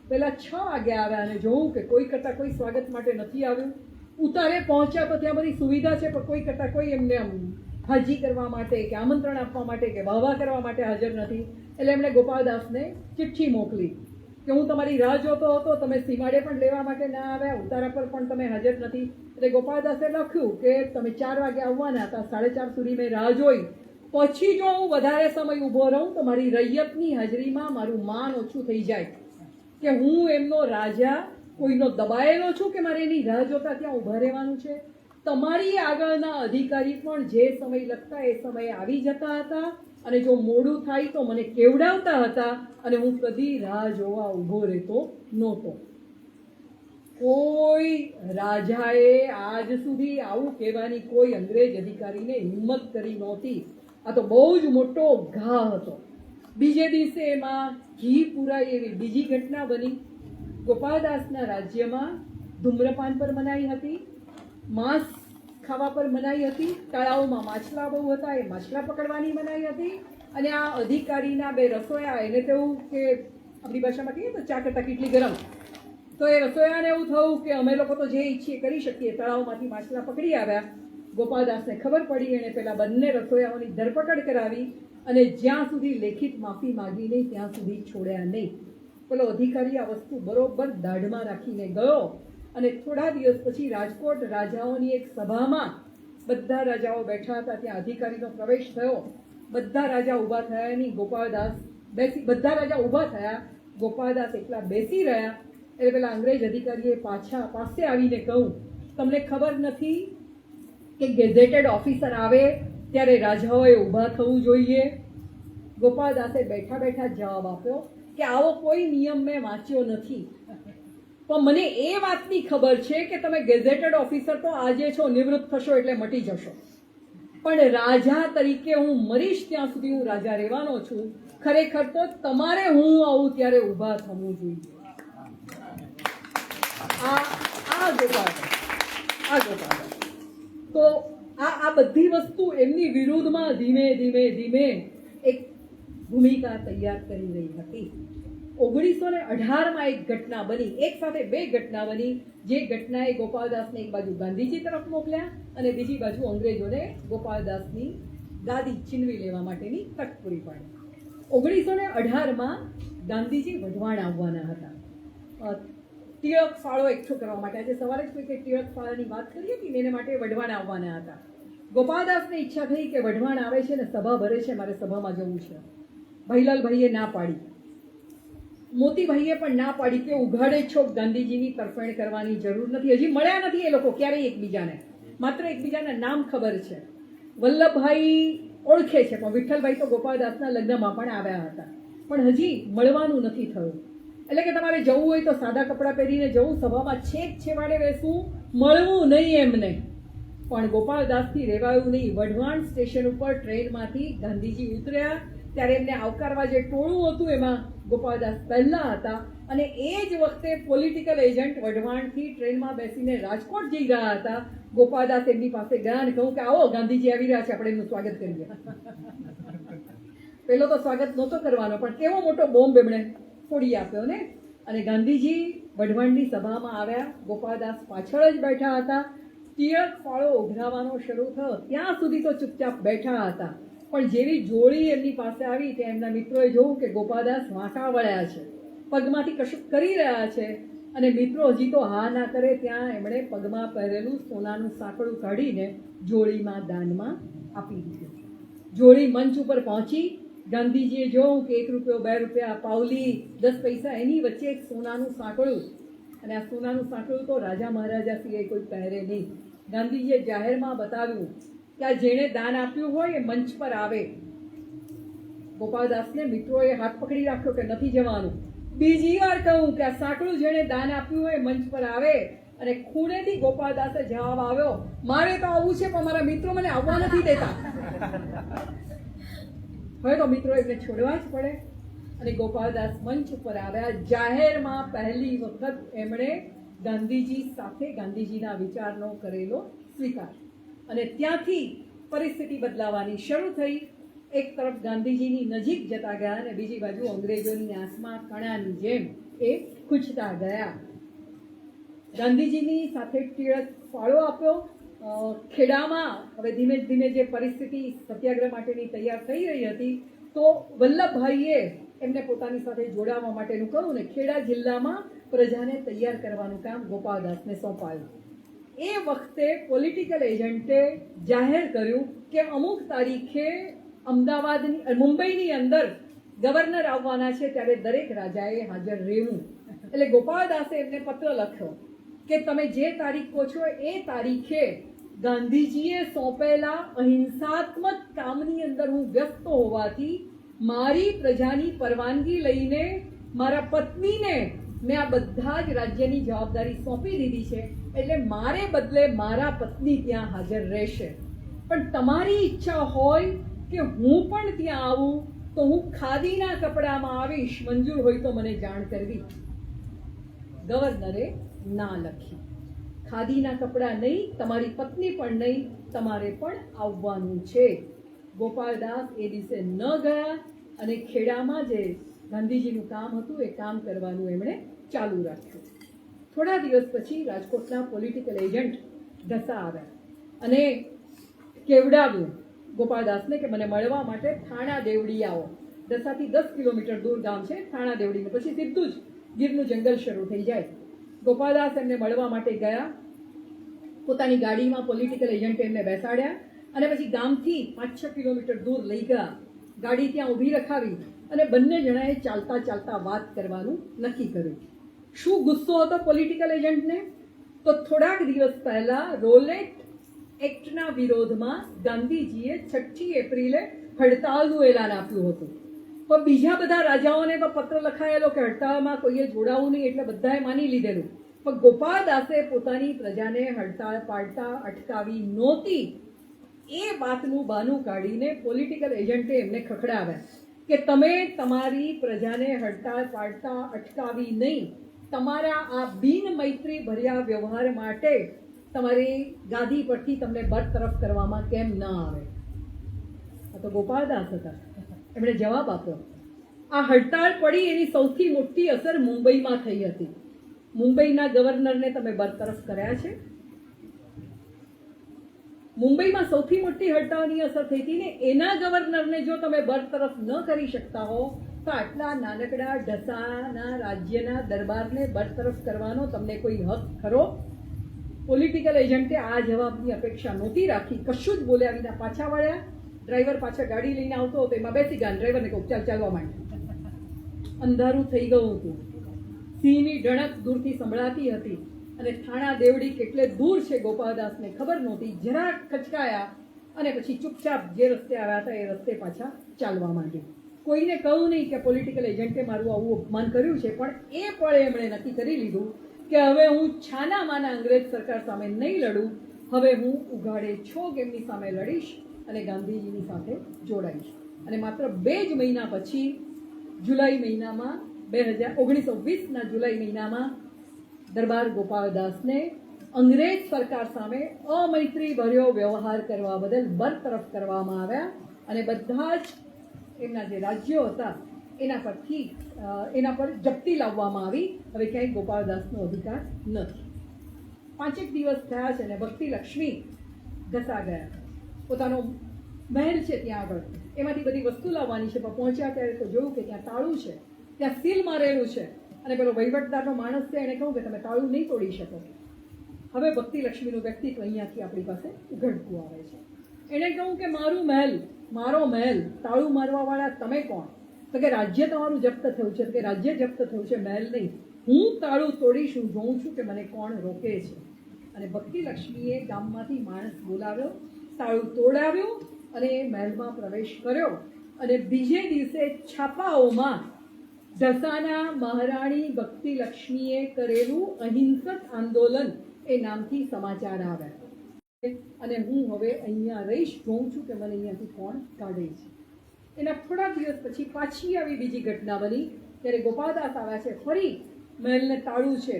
પહેલા 6 વાગે આવ્યા અને જોયું કે કોઈ કરતાં કોઈ સ્વાગત માટે નથી આવ્યું. ઉતારે પહોંચ્યા તો ત્યાં બધી સુવિધા છે, પણ કોઈ કરતાં કોઈ એમને હાજી કરવા માટે કે આમંત્રણ આપવા માટે કે વાહવા કરવા માટે હાજર નથી. એટલે એમણે ગોપાલદાસને ચિઠ્ઠી મોકલી કે હું તમારી રાહ જોતો હતો, તમે સીમાડે પણ લેવા માટે ના આવ્યા, ઉતારા પર પણ તમે હાજર નથી. એટલે ગોપાલદાસે લખ્યું કે તમે 4 વાગે આવવાના હતા, 4:30 સુધી મેં રાહ જોઈ, પછી જો હું વધારે સમય ઊભો રહું તો મારી રૈયતની હાજરીમાં મારું માન ઓછું થઈ જાય કે હું એમનો રાજા કોઈનો દબાયેલો છું કે મારે એની રાહ જોતા ત્યાં ઊભા રહેવાનું છે. તમારી આગળના અધિકારી પણ જે સમય લખતા એ સમયે આવી જતા હતા અને જો મોડું થાય તો મને કેવડાવતા હતા અને હું કદી રાહ જોવા ઊભો રહેતો નહોતો. કોઈ રાજાએ આજ સુધી આવું કહેવાની કોઈ અંગ્રેજ અધિકારીને હિંમત કરી નહોતી. આ તો બહુ જ મોટો ઘા હતો. બીજે દિવસે એમાં ઘી પુરાય એવી બીજી ઘટના બની. ગોપાલદાસના રાજ્યમાં ધૂમ્રપાન પર મનાઈ હતી, માંસ ખાવા પર મનાઈ હતી, તળાવમાં માછલા બહુ હતા એ માછલા પકડવાની મનાઈ હતી. અને આ અધિકારીના 2 રસોયા, એને તેવું કે આપણી ભાષામાં કહીએ તો ચા કરતાં કેટલી ગરમ, તો એ રસોયાને એવું થયું કે અમે લોકો તો જે ઈચ્છીએ કરી શકીએ. તળાવમાંથી માછલા પકડી આવ્યા. ગોપાલદાસને ખબર પડી, એણે પેલા બંને રસોયાઓની ધરપકડ કરાવી અને જ્યાં સુધી લેખિત માફી માગી નહીં ત્યાં સુધી છોડ્યા નહીં. પેલો અધિકારી આ વસ્તુ બરોબર દાઢમાં રાખીને ગયો અને થોડા દિવસ પછી રાજકોટ રાજાઓની એક સભામાં બધા રાજાઓ બેઠા હતા, ત્યાં અધિકારીનો પ્રવેશ થયો. બધા રાજા ઊભા થયા નહીં, ગોપાલદાસ બધા રાજા ઊભા થયા, ગોપાલદાસ એકલા બેસી રહ્યા. એટલે પેલા અંગ્રેજ અધિકારીએ પાસે આવીને કહ્યું, તમને ખબર નથી કે ગેઝેટેડ ઓફિસર આવે ત્યારે રાજાઓએ ઊભા થવું જોઈએ? ગોપાલદાસે બેઠા બેઠા જવાબ આપ્યો કે આવો કોઈ નિયમ મેં વાંચ્યો નથી, પણ મને એ વાતની ખબર છે કે તમે ગેઝેટેડ ઓફિસર તો આજે છો, નિવૃત્ત થશો એટલે મટી જશો, પણ રાજા તરીકે હું મરીશ ત્યાં સુધી હું રાજા રહેવાનો છું. ખરેખર તો તમારે હું આવું ત્યારે ઊભા થવું જોઈએ. આ ગોપાલદાસ તો આ બધી વસ્તુ એમની વિરુદ્ધમાં ધીમે ધીમે ધીમે એક ભૂમિકા તૈયાર કરી રહી હતી. 1918માં એક ઘટના બની, એક સાથે 2 ઘટના બની, જે ઘટનાએ ગોપાલદાસને એક બાજુ ગાંધીજી તરફ મોકલ્યા અને બીજી બાજુ અંગ્રેજોને ગોપાલદાસની ગાદી છીનવી લેવા માટેની તક પૂરી પાડી. 1918માં ગાંધીજી વઢવાણ આવવાના હતા, ટિળક ફાળો એકઠો કરવા માટે. આજે સવારે જ કોઈ ટિળક ફાળાની વાત કરી હતી ને, એને માટે વઢવાણ આવવાના હતા. ગોપાલદાસને ઈચ્છા થઈ કે વઢવાણ આવે છે ને સભા ભરે છે, મારે સભામાં જવું છે. ભૈલાલભાઈએ ના પાડી, મોતીભાઈએ પણ ના પાડી કે ઉઘાડે છોક ગાંધીજીની તરફેણ કરવાની જરૂર નથી. હજી મળ્યા નથી એ લોકો ક્યારેય એકબીજાને, માત્ર એકબીજાના નામ ખબર છે. વલ્લભભાઈ ઓળખે છે, પણ વિઠ્ઠલભાઈ તો ગોપાળદાસના લગ્નમાં પણ આવ્યા હતા, પણ હજી મળવાનું નથી થયું. એટલે કે તમારે જવું હોય તો સાદા કપડાં પહેરીને જવું, સભામાં છેક છેવાડે બેસવું, મળવું નહીં એમને. પણ ગોપાળદાસથી રહેવાયું નહીં. વઢવાણ સ્ટેશન ઉપર ટ્રેનમાંથી ગાંધીજી ઉતર્યા ત્યારે એમને આવકારવા જે ટોળું હતું એમાં ગોપાળદાસ પહેલા હતા, અને એ જ વખતે પોલિટિકલ એજન્ટ વઢવાણથી ટ્રેનમાં બેસીને રાજકોટ જઈ રહ્યા હતા. ગોપાળદાસ એમની પાસે ગયા અને કહ્યું કે આવો ગાંધીજી આવી રહ્યા છે, આપણે એમનું સ્વાગત કરીએ. પહેલો તો સ્વાગત નહોતો કરવાનો, પણ કેવો મોટો બોમ્બ એમણે ફોડી આપ્યો ને. અને ગાંધીજી વઢવાણની સભામાં આવ્યા, ગોપાળદાસ પાછળ જ બેઠા હતા. ટિળક ફાળો ઉઘરાવવાનો શરૂ થયો ત્યાં સુધી તો ચૂપચાપ બેઠા હતા, પણ જેવી જોડી એમની પાસે આવી ત્યાં એમના મિત્રોએ જોયું કે ગોપાળદાસ વાંકા વળ્યા છે, પગમાંથી કશું કરી રહ્યા છે, અને મિત્રો હજી તો હા ના કરે ત્યાં એમણે પગમાં પહેરેલું સોનાનું સાંકળું કાઢીને જોડીમાં દાનમાં આપી દીધું. જોડી મંચ ઉપર પહોંચી. ગાંધીજીએ જોયું કે 1 રૂપિયો, 2 રૂપિયા, પાવલી, 10 પૈસા, એની વચ્ચે એક સોનાનું સાંકળું, અને આ સોનાનું સાંકળું તો રાજા મહારાજા સિવાય કોઈ પહેરે નહીં. ગાંધીજીએ જાહેરમાં બતાવ્યું કે આ જેણે દાન આપ્યું હોય એ મંચ પર આવે. ગોપાળદાસને મિત્રોએ હાથ પકડી રાખ્યો કે નથી જવાનું. બીજી વાર કહું કે આ સાંકળું જેણે દાન આપ્યું હોય મંચ પર આવે. અને ખૂણેથી ગોપાળદાસે જવાબ આવ્યો, મારે તો આવવું છે પણ મારા મિત્રો મને આવવા નથી દેતા. હવે તો મિત્રો એમને છોડવા જ પડે. અને ગોપાળદાસ મંચ ઉપર આવ્યા. જાહેરમાં પહેલી વખત એમણે ગાંધીજી સાથે ગાંધીજીના વિચારનો કરેલો સ્વીકાર, અને ત્યાંથી પરિસ્થિતિ બદલાવાની શરૂ થઈ. એક તરફ ગાંધીજીની નજીક જતા ગયા અને બીજી બાજુ અંગ્રેજોની આંખમાં કણાની જેમ એ ખૂંચતા ગયા. ગાંધીજીની સાથે ટિળક ફાળો આપ્યો. ખેડામાં હવે ધીમે ધીમે જે પરિસ્થિતિ સત્યાગ્રહ માટેની તૈયાર થઈ રહી હતી, તો વલ્લભભાઈએ એમને પોતાની સાથે જોડાવા માટેનું કહ્યું ને ખેડા જિલ્લામાં પ્રજાને તૈયાર કરવાનું કામ ગોપાળદાસને સોંપાયું. એ વખતે પોલિટિકલ એજન્ટે જાહેર કર્યું કે અમુક તારીખે મુંબઈની અંદર ગવર્નર આવવાના છે, ત્યારે દરેક રાજાએ હાજર રહેવું. એટલે ગોપાળદાસે એમને પત્ર લખ્યો કે તમે જે તારીખ કહો છો એ તારીખે ગાંધીજીએ સોંપેલા અહિંસાત્મક કામની અંદર હું વ્યસ્ત હોવાથી મારી પ્રજાની પરવાનગી લઈને મારા પત્નીને મેં આ બધા જ રાજ્યની જવાબદારી સોંપી દીધી છે, એટલે મારે બદલે મારા પત્ની ત્યાં હાજર રહેશે. પણ તમારી ઈચ્છા હોય કે હું પણ ત્યાં આવું તો હું ખાદીના કપડામાં આવીશ, મંજૂર હોય તો મને જાણ કરવી. ગવર્નરે ના લખી. ખાદીના કપડાં નહીં, તમારી પત્ની પણ નહીં, તમારે પણ આવવાનું છે. ગોપાળદાસ એ દિવસે ન ગયા અને ખેડામાં જે ગાંધીજીનું કામ હતું એ કામ કરવાનું એમણે ચાલુ રાખ્યું. થોડા દિવસ પછી રાજકોટના પોલિટિકલ એજન્ટ ઢસા આવ્યા અને કેવડાવ્યું ગોપાળદાસને કે મને મળવા માટે થાણા દેવડી આવો. ઢસાથી 10 કિલોમીટર દૂર ગામ છે થાણા દેવડીનું. પછી સીધું જ ગીરનું જંગલ શરૂ થઈ જાય. ગોપાળદાસ એમને મળવા માટે ગયા. પોતાની ગાડીમાં પોલિટિકલ એજન્ટે એમને બેસાડ્યા અને પછી ગામથી 5-6 કિલોમીટર દૂર લઈ ગયા. ગાડી ત્યાં ઊભી રખાવી અને બંને જણાએ ચાલતા ચાલતા વાત કરવાનું નક્કી કર્યું. શું ગુસ્સો હતો પોલિટિકલ એજન્ટને? તો થોડાક દિવસ પહેલા રોલેટ એક્ટના વિરોધમાં ગાંધીજીએ 6 એપ્રિલે હડતાલનું એલાન આપ્યું હતું. પણ બીજા બધા રાજાઓને તો પત્ર લખાયેલો કે હડતાળમાં કોઈએ જોડાવું નહીં, એટલે બધાએ માની લીધેલું. પણ ગોપાળદાસે પોતાની પ્રજાને હડતાળ પાડતા અટકાવી નહોતી. એ વાતનું બહાનું કાઢીને પોલિટિકલ એજન્ટે એમને ખખડાવ્યા કે તમે તમારી પ્રજાને હડતાળ પાડતા અટકાવી નહીં, તમારા આ બિનમૈત્રી ભર્યા વ્યવહાર માટે તમારી ગાદી પરથી તમને બરતરફ કરવામાં કેમ ન આવે? આ તો ગોપાળદાસ હતા. એમણે જવાબ આપ્યો, આ હડતાળ પડી એની સૌથી મોટી અસર મુંબઈમાં થઈ હતી. મુંબઈના ગવર્નરને તમે બરતરફ કર્યા છે. મુંબઈમાં સૌથી મોટી હડતાળની અસર થઈ હતી ને એના ગવર્નરને જો તમે બરતરફ ન કરી શકતા હો તો આટલા નાનકડા ઢસાના રાજ્યના દરબારને બરતરફ કરવાનો તમને કોઈ હક ખરો? પોલિટિકલ એજન્ટે આ જવાબની અપેક્ષા નહોતી રાખી. કશું જ બોલ્યા વિના પાછા વળ્યા. ડ્રાઈવર પાછળ ગાડી લઈને આવતો હતો, એમાં બેસી ગયા. ડ્રાઈવરને કહું ચાલવા માંડ. અંધારું થઈ ગયું હતું. સિંહની ડણક દૂરથી સંભળાતી હતી અને થાણા દેવડી કેટલે દૂર છે ગોપાળદાસને ખબર નહોતી. જરાક ખચકાયા અને પછી ચૂપચાપ જે રસ્તે આવ્યા હતા એ રસ્તે પાછા ચાલવા માંડ્યા. કોઈને કહું નહીં કે પોલિટિકલ એજન્ટે મારું આવું અપમાન કર્યું છે, પણ એ પળે એમણે નક્કી કરી લીધું કે હવે હું છાના માના અંગ્રેજ સરકાર સામે નહીં લડું, હવે હું ઉઘાડે છોગ એમની સામે લડીશ અને ગાંધીજીની સાથે જોડાઈશ. અને માત્ર 2 જ મહિના પછી જુલાઈ મહિનામાં 1920ના જુલાઈ મહિનામાં દરબાર ગોપાલદાસને અંગ્રેજ સરકાર સામે અમૈત્રીભર્યો વ્યવહાર કરવા બદલ બરતરફ કરવામાં આવ્યા અને બધા જ એમના જે રાજ્યો હતા એના પર જપ્તી લાવવામાં આવી. હવે ક્યાંય ગોપાલદાસનો અધિકાર નથી. 5 દિવસ થયા છે અને ભક્તિલક્ષ્મી ઘસા ગયા. પોતાનો મહેલ છે ત્યાં આગળ, એમાંથી બધી વસ્તુ લાવવાની છે, પણ પહોંચ્યા ત્યારે તો જોયું કે ત્યાં તાળું છે, ત્યાં સીલ મારેલું છે અને પેલો વહીવટદારનો માણસ છે, એણે કહ્યું કે તમે તાળું નહીં તોડી શકો. હવે ભક્તિલક્ષ્મીનું વ્યક્તિત્વ અહીંયાથી આપણી પાસે ઉઘડતું આવે છે. એણે કહ્યું કે મારો મહેલ તાળું મારવાવાળા તમે કોણ? તો કે રાજ્ય તમારું જપ્ત થયું છે. કે રાજ્ય જપ્ત થયું છે, મહેલ નહીં. હું તાળું તોડીશ, હું જોઉં છું કે મને કોણ રોકે છે. અને ભક્તિલક્ષ્મીએ ગામમાંથી માણસ બોલાવ્યો, તાળું તોડાવ્યું અને એ મહેલમાં પ્રવેશ કર્યો. અને બીજે દિવસે છાપાઓમાં ઢસાના મહારાણી ભક્તિલક્ષ્મીએ કરેલું અહિંસક આંદોલન એ નામથી સમાચાર આવ્યા. અને હું હવે અહીંયા રહીશ, જોઉં છું કે મને અહીંયાથી કોણ કાઢે છે. એના થોડા દિવસ પછી પાછી આવી બીજી ઘટના બની. ત્યારે ગોપાલદાસ આવ્યા છે, ફરી મહેલને તાળું છે,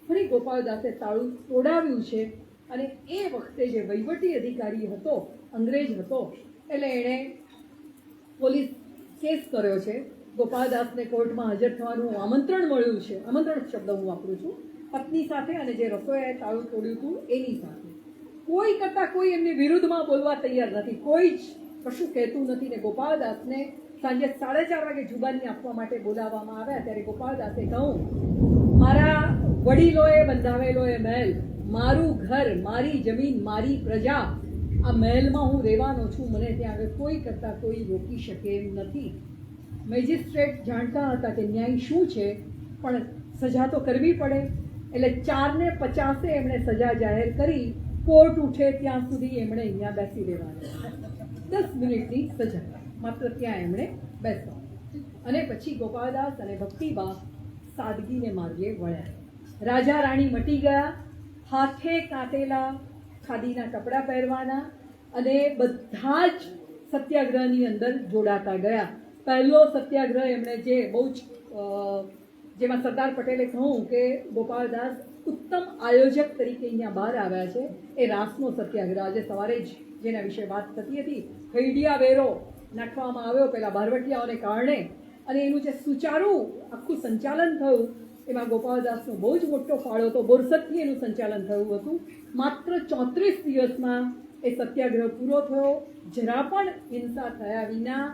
ફરી ગોપાલદાસે તાળું તોડાવ્યું છે. અને એ વખતે જે વહીવટી અધિકારી હતો, અંગ્રેજ હતો, એટલે એણે પોલીસ કેસ કર્યો છે. ગોપાલદાસને કોર્ટમાં હાજર થવાનું આમંત્રણ મળ્યું છે. આમંત્રણ શબ્દ હું વાપરું છું, પત્ની સાથે અને જે રસોઈયાએ તાળું તોડ્યું હતું એની સાથે. કોઈ કરતાં કોઈ એમની વિરુદ્ધમાં બોલવા તૈયાર નથી, કોઈ જ કશું કહેતું નથી. ને ગોપાલદાસને સાંજે 4:30 વાગે જુબાની આપવા માટે બોલાવવામાં આવ્યા. ત્યારે ગોપાલદાસે કહ્યું, મારા વડીલોએ બંધાવેલો એ મહેલ, મારું ઘર, મારી જમીન, મારી પ્રજા, આ મહેલમાં હું રહેવાનો છું, મને ત્યાં આગળ કોઈ કરતાં કોઈ રોકી શકે એમ નથી. મેજિસ્ટ્રેટ જાણતા હતા કે ન્યાય શું છે, પણ સજા તો કરવી પડે. એટલે 4:50 એમણે સજા જાહેર કરી. કોર્ટ ઉઠે ત્યાં સુધી એમણે અહીંયા બેસી રહેવાનું. 10 મિનિટની સજા, માત્ર ત્યાં એમણે બેસવાનું. અને પછી ગોપાલદાસ અને ભક્તિબા સાદગીને માર્ગે વળ્યા. રાજા રાણી મટી ગયા, હાથે કાટેલા ખાદીના કપડાં પહેરવાના, અને બધા જ સત્યાગ્રહની અંદર જોડાતા ગયા. પહેલો સત્યાગ્રહ એમણે જે બહુ જ જેમાં સરદાર પટેલે કહ્યું કે ગોપાલદાસ ઉત્તમ આયોજક તરીકે અહીંયા બહાર આવ્યા છે, એ રાસનો સત્યાગ્રહ. આજે સવારે જ જેના વિશે વાત થતી હતી, હૈડિયા વેરો નાખવામાં આવ્યો પેલા બારવટિયાઓને કારણે, અને એનું જે સુચારું આખું સંચાલન થયું એમાં ગોપાલદાસનો બહુ જ મોટો ફાળો હતો. બોરસદથી એનું સંચાલન થયું હતું. માત્ર 34 દિવસમાં એ સત્યાગ્રહ પૂરો થયો. જરા પણ હિંસા થયા વિના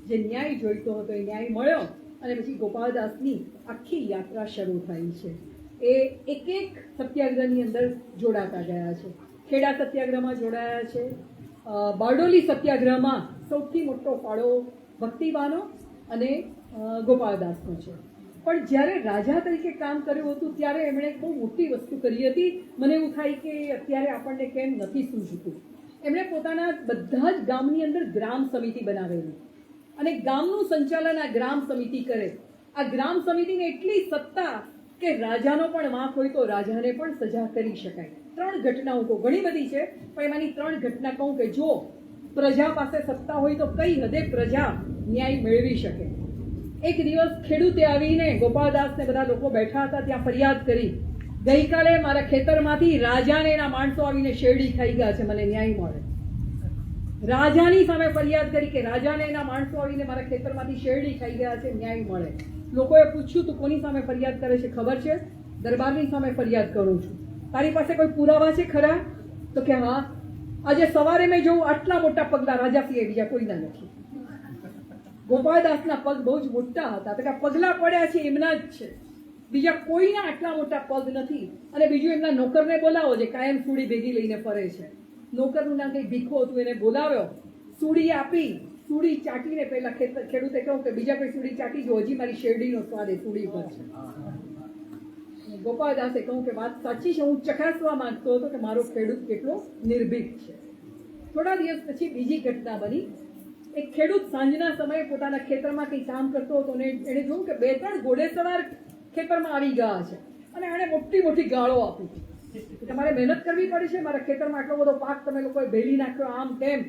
જે ન્યાય જોઈતો હતો એ ન્યાય મળ્યો. અને પછી ગોપાલદાસની આખી યાત્રા શરૂ થઈ છે. એ એક એક સત્યાગ્રહની અંદર જોડાતા ગયા છે. ખેડા સત્યાગ્રહમાં જોડાયા છે. બારડોલી સત્યાગ્રહમાં સૌથી મોટો ફાળો ભક્તિબાનો અને ગોપાલદાસનો છે. પણ જ્યારે રાજા તરીકે કામ કર્યું હતું ત્યારે એમણે બહુ મોટી વસ્તુ કરી હતી. મને એવું થાય કે અત્યારે આપણને કેમ નથી સૂઝતું. એમણે પોતાના બધા જ ગામની અંદર ગ્રામ સમિતિ બનાવેલી અને ગામનું સંચાલન આ ગ્રામ સમિતિ કરે. આ ગ્રામ સમિતિને એટલી સત્તા કે રાજાનો પણ વાંક હોય તો રાજાને પણ સજા કરી શકાય. 3 ઘટનાઓ કહું, ઘણી બધી છે પણ એમાંની 3 ઘટના કહું કે જો પ્રજા પાસે સત્તા હોય તો કઈ હદે પ્રજા ન્યાય મેળવી શકે. એક દિવસ ખેડૂતે આવીને ગોપાલદાસને બધા લોકો બેઠા હતા ત્યાં ફરિયાદ કરી, ગઈકાલે મારા ખેતરમાંથી રાજાને એના માણસો આવીને શેરડી ખાઈ ગયા છે, મને ન્યાય મળે. રાજાની સામે ફરિયાદ કરી કે રાજાને એના માણસો આવીને મારા ખેતરમાંથી શેરડી ખાઈ ગયા છે, ન્યાય મળે. લોકોએ પૂછ્યું તું કોની સામે ફરિયાદ કરે છે? ખબર છે, દરબારની સામે ફરિયાદ કરું છું. તારી પાસે કોઈ પુરાવા છે ખરા? તો કે હા, આજે સવારે મેં જોઉં આટલા મોટા પગલા રાજા સિવાય બીજા કોઈના નથી. ગોપાલદાસના પગ બહુ જ મોટા હતા, તો કે પગલા પડ્યા છે એમના જ છે, બીજા કોઈના આટલા મોટા પગ નથી. અને બીજું એમના નોકરને બોલાવો જે કાયમ સૂડી ભેગી લઈને ફરે છે. નોકરનું નામ કંઈ ભીખો હતું, એને બોલાવ્યો, સૂડી આપી. સૂડી ચાટીને પહેલા ખેડૂતે કહ્યું કે બીજા કોઈ સૂડી ચાટી જો, હજી મારી શેરડીનો સ્વાદ એ સૂડી પર છે. ગોપાલદાસે કહ્યું કે વાત સાચી છે, હું ચકાસવા માંગતો હતો કે મારો ખેડૂત કેટલો નિર્ભીક છે. થોડા દિવસ પછી બીજી ઘટના બની. એક ખેડૂત સાંજના સમયે પોતાના ખેતરમાં કંઈ કામ કરતો હતો અને એણે જોયું કે 2-3 ઘોડેસવાર ખેતરમાં આવી ગયા છે અને એણે મોટી મોટી ગાળો આપી કે તમારે મહેનત કરવી પડે છે, મારા ખેતરમાં આટલો બધો પાક તમે લોકોએ ભેલી નાખ્યો, આમ તેમ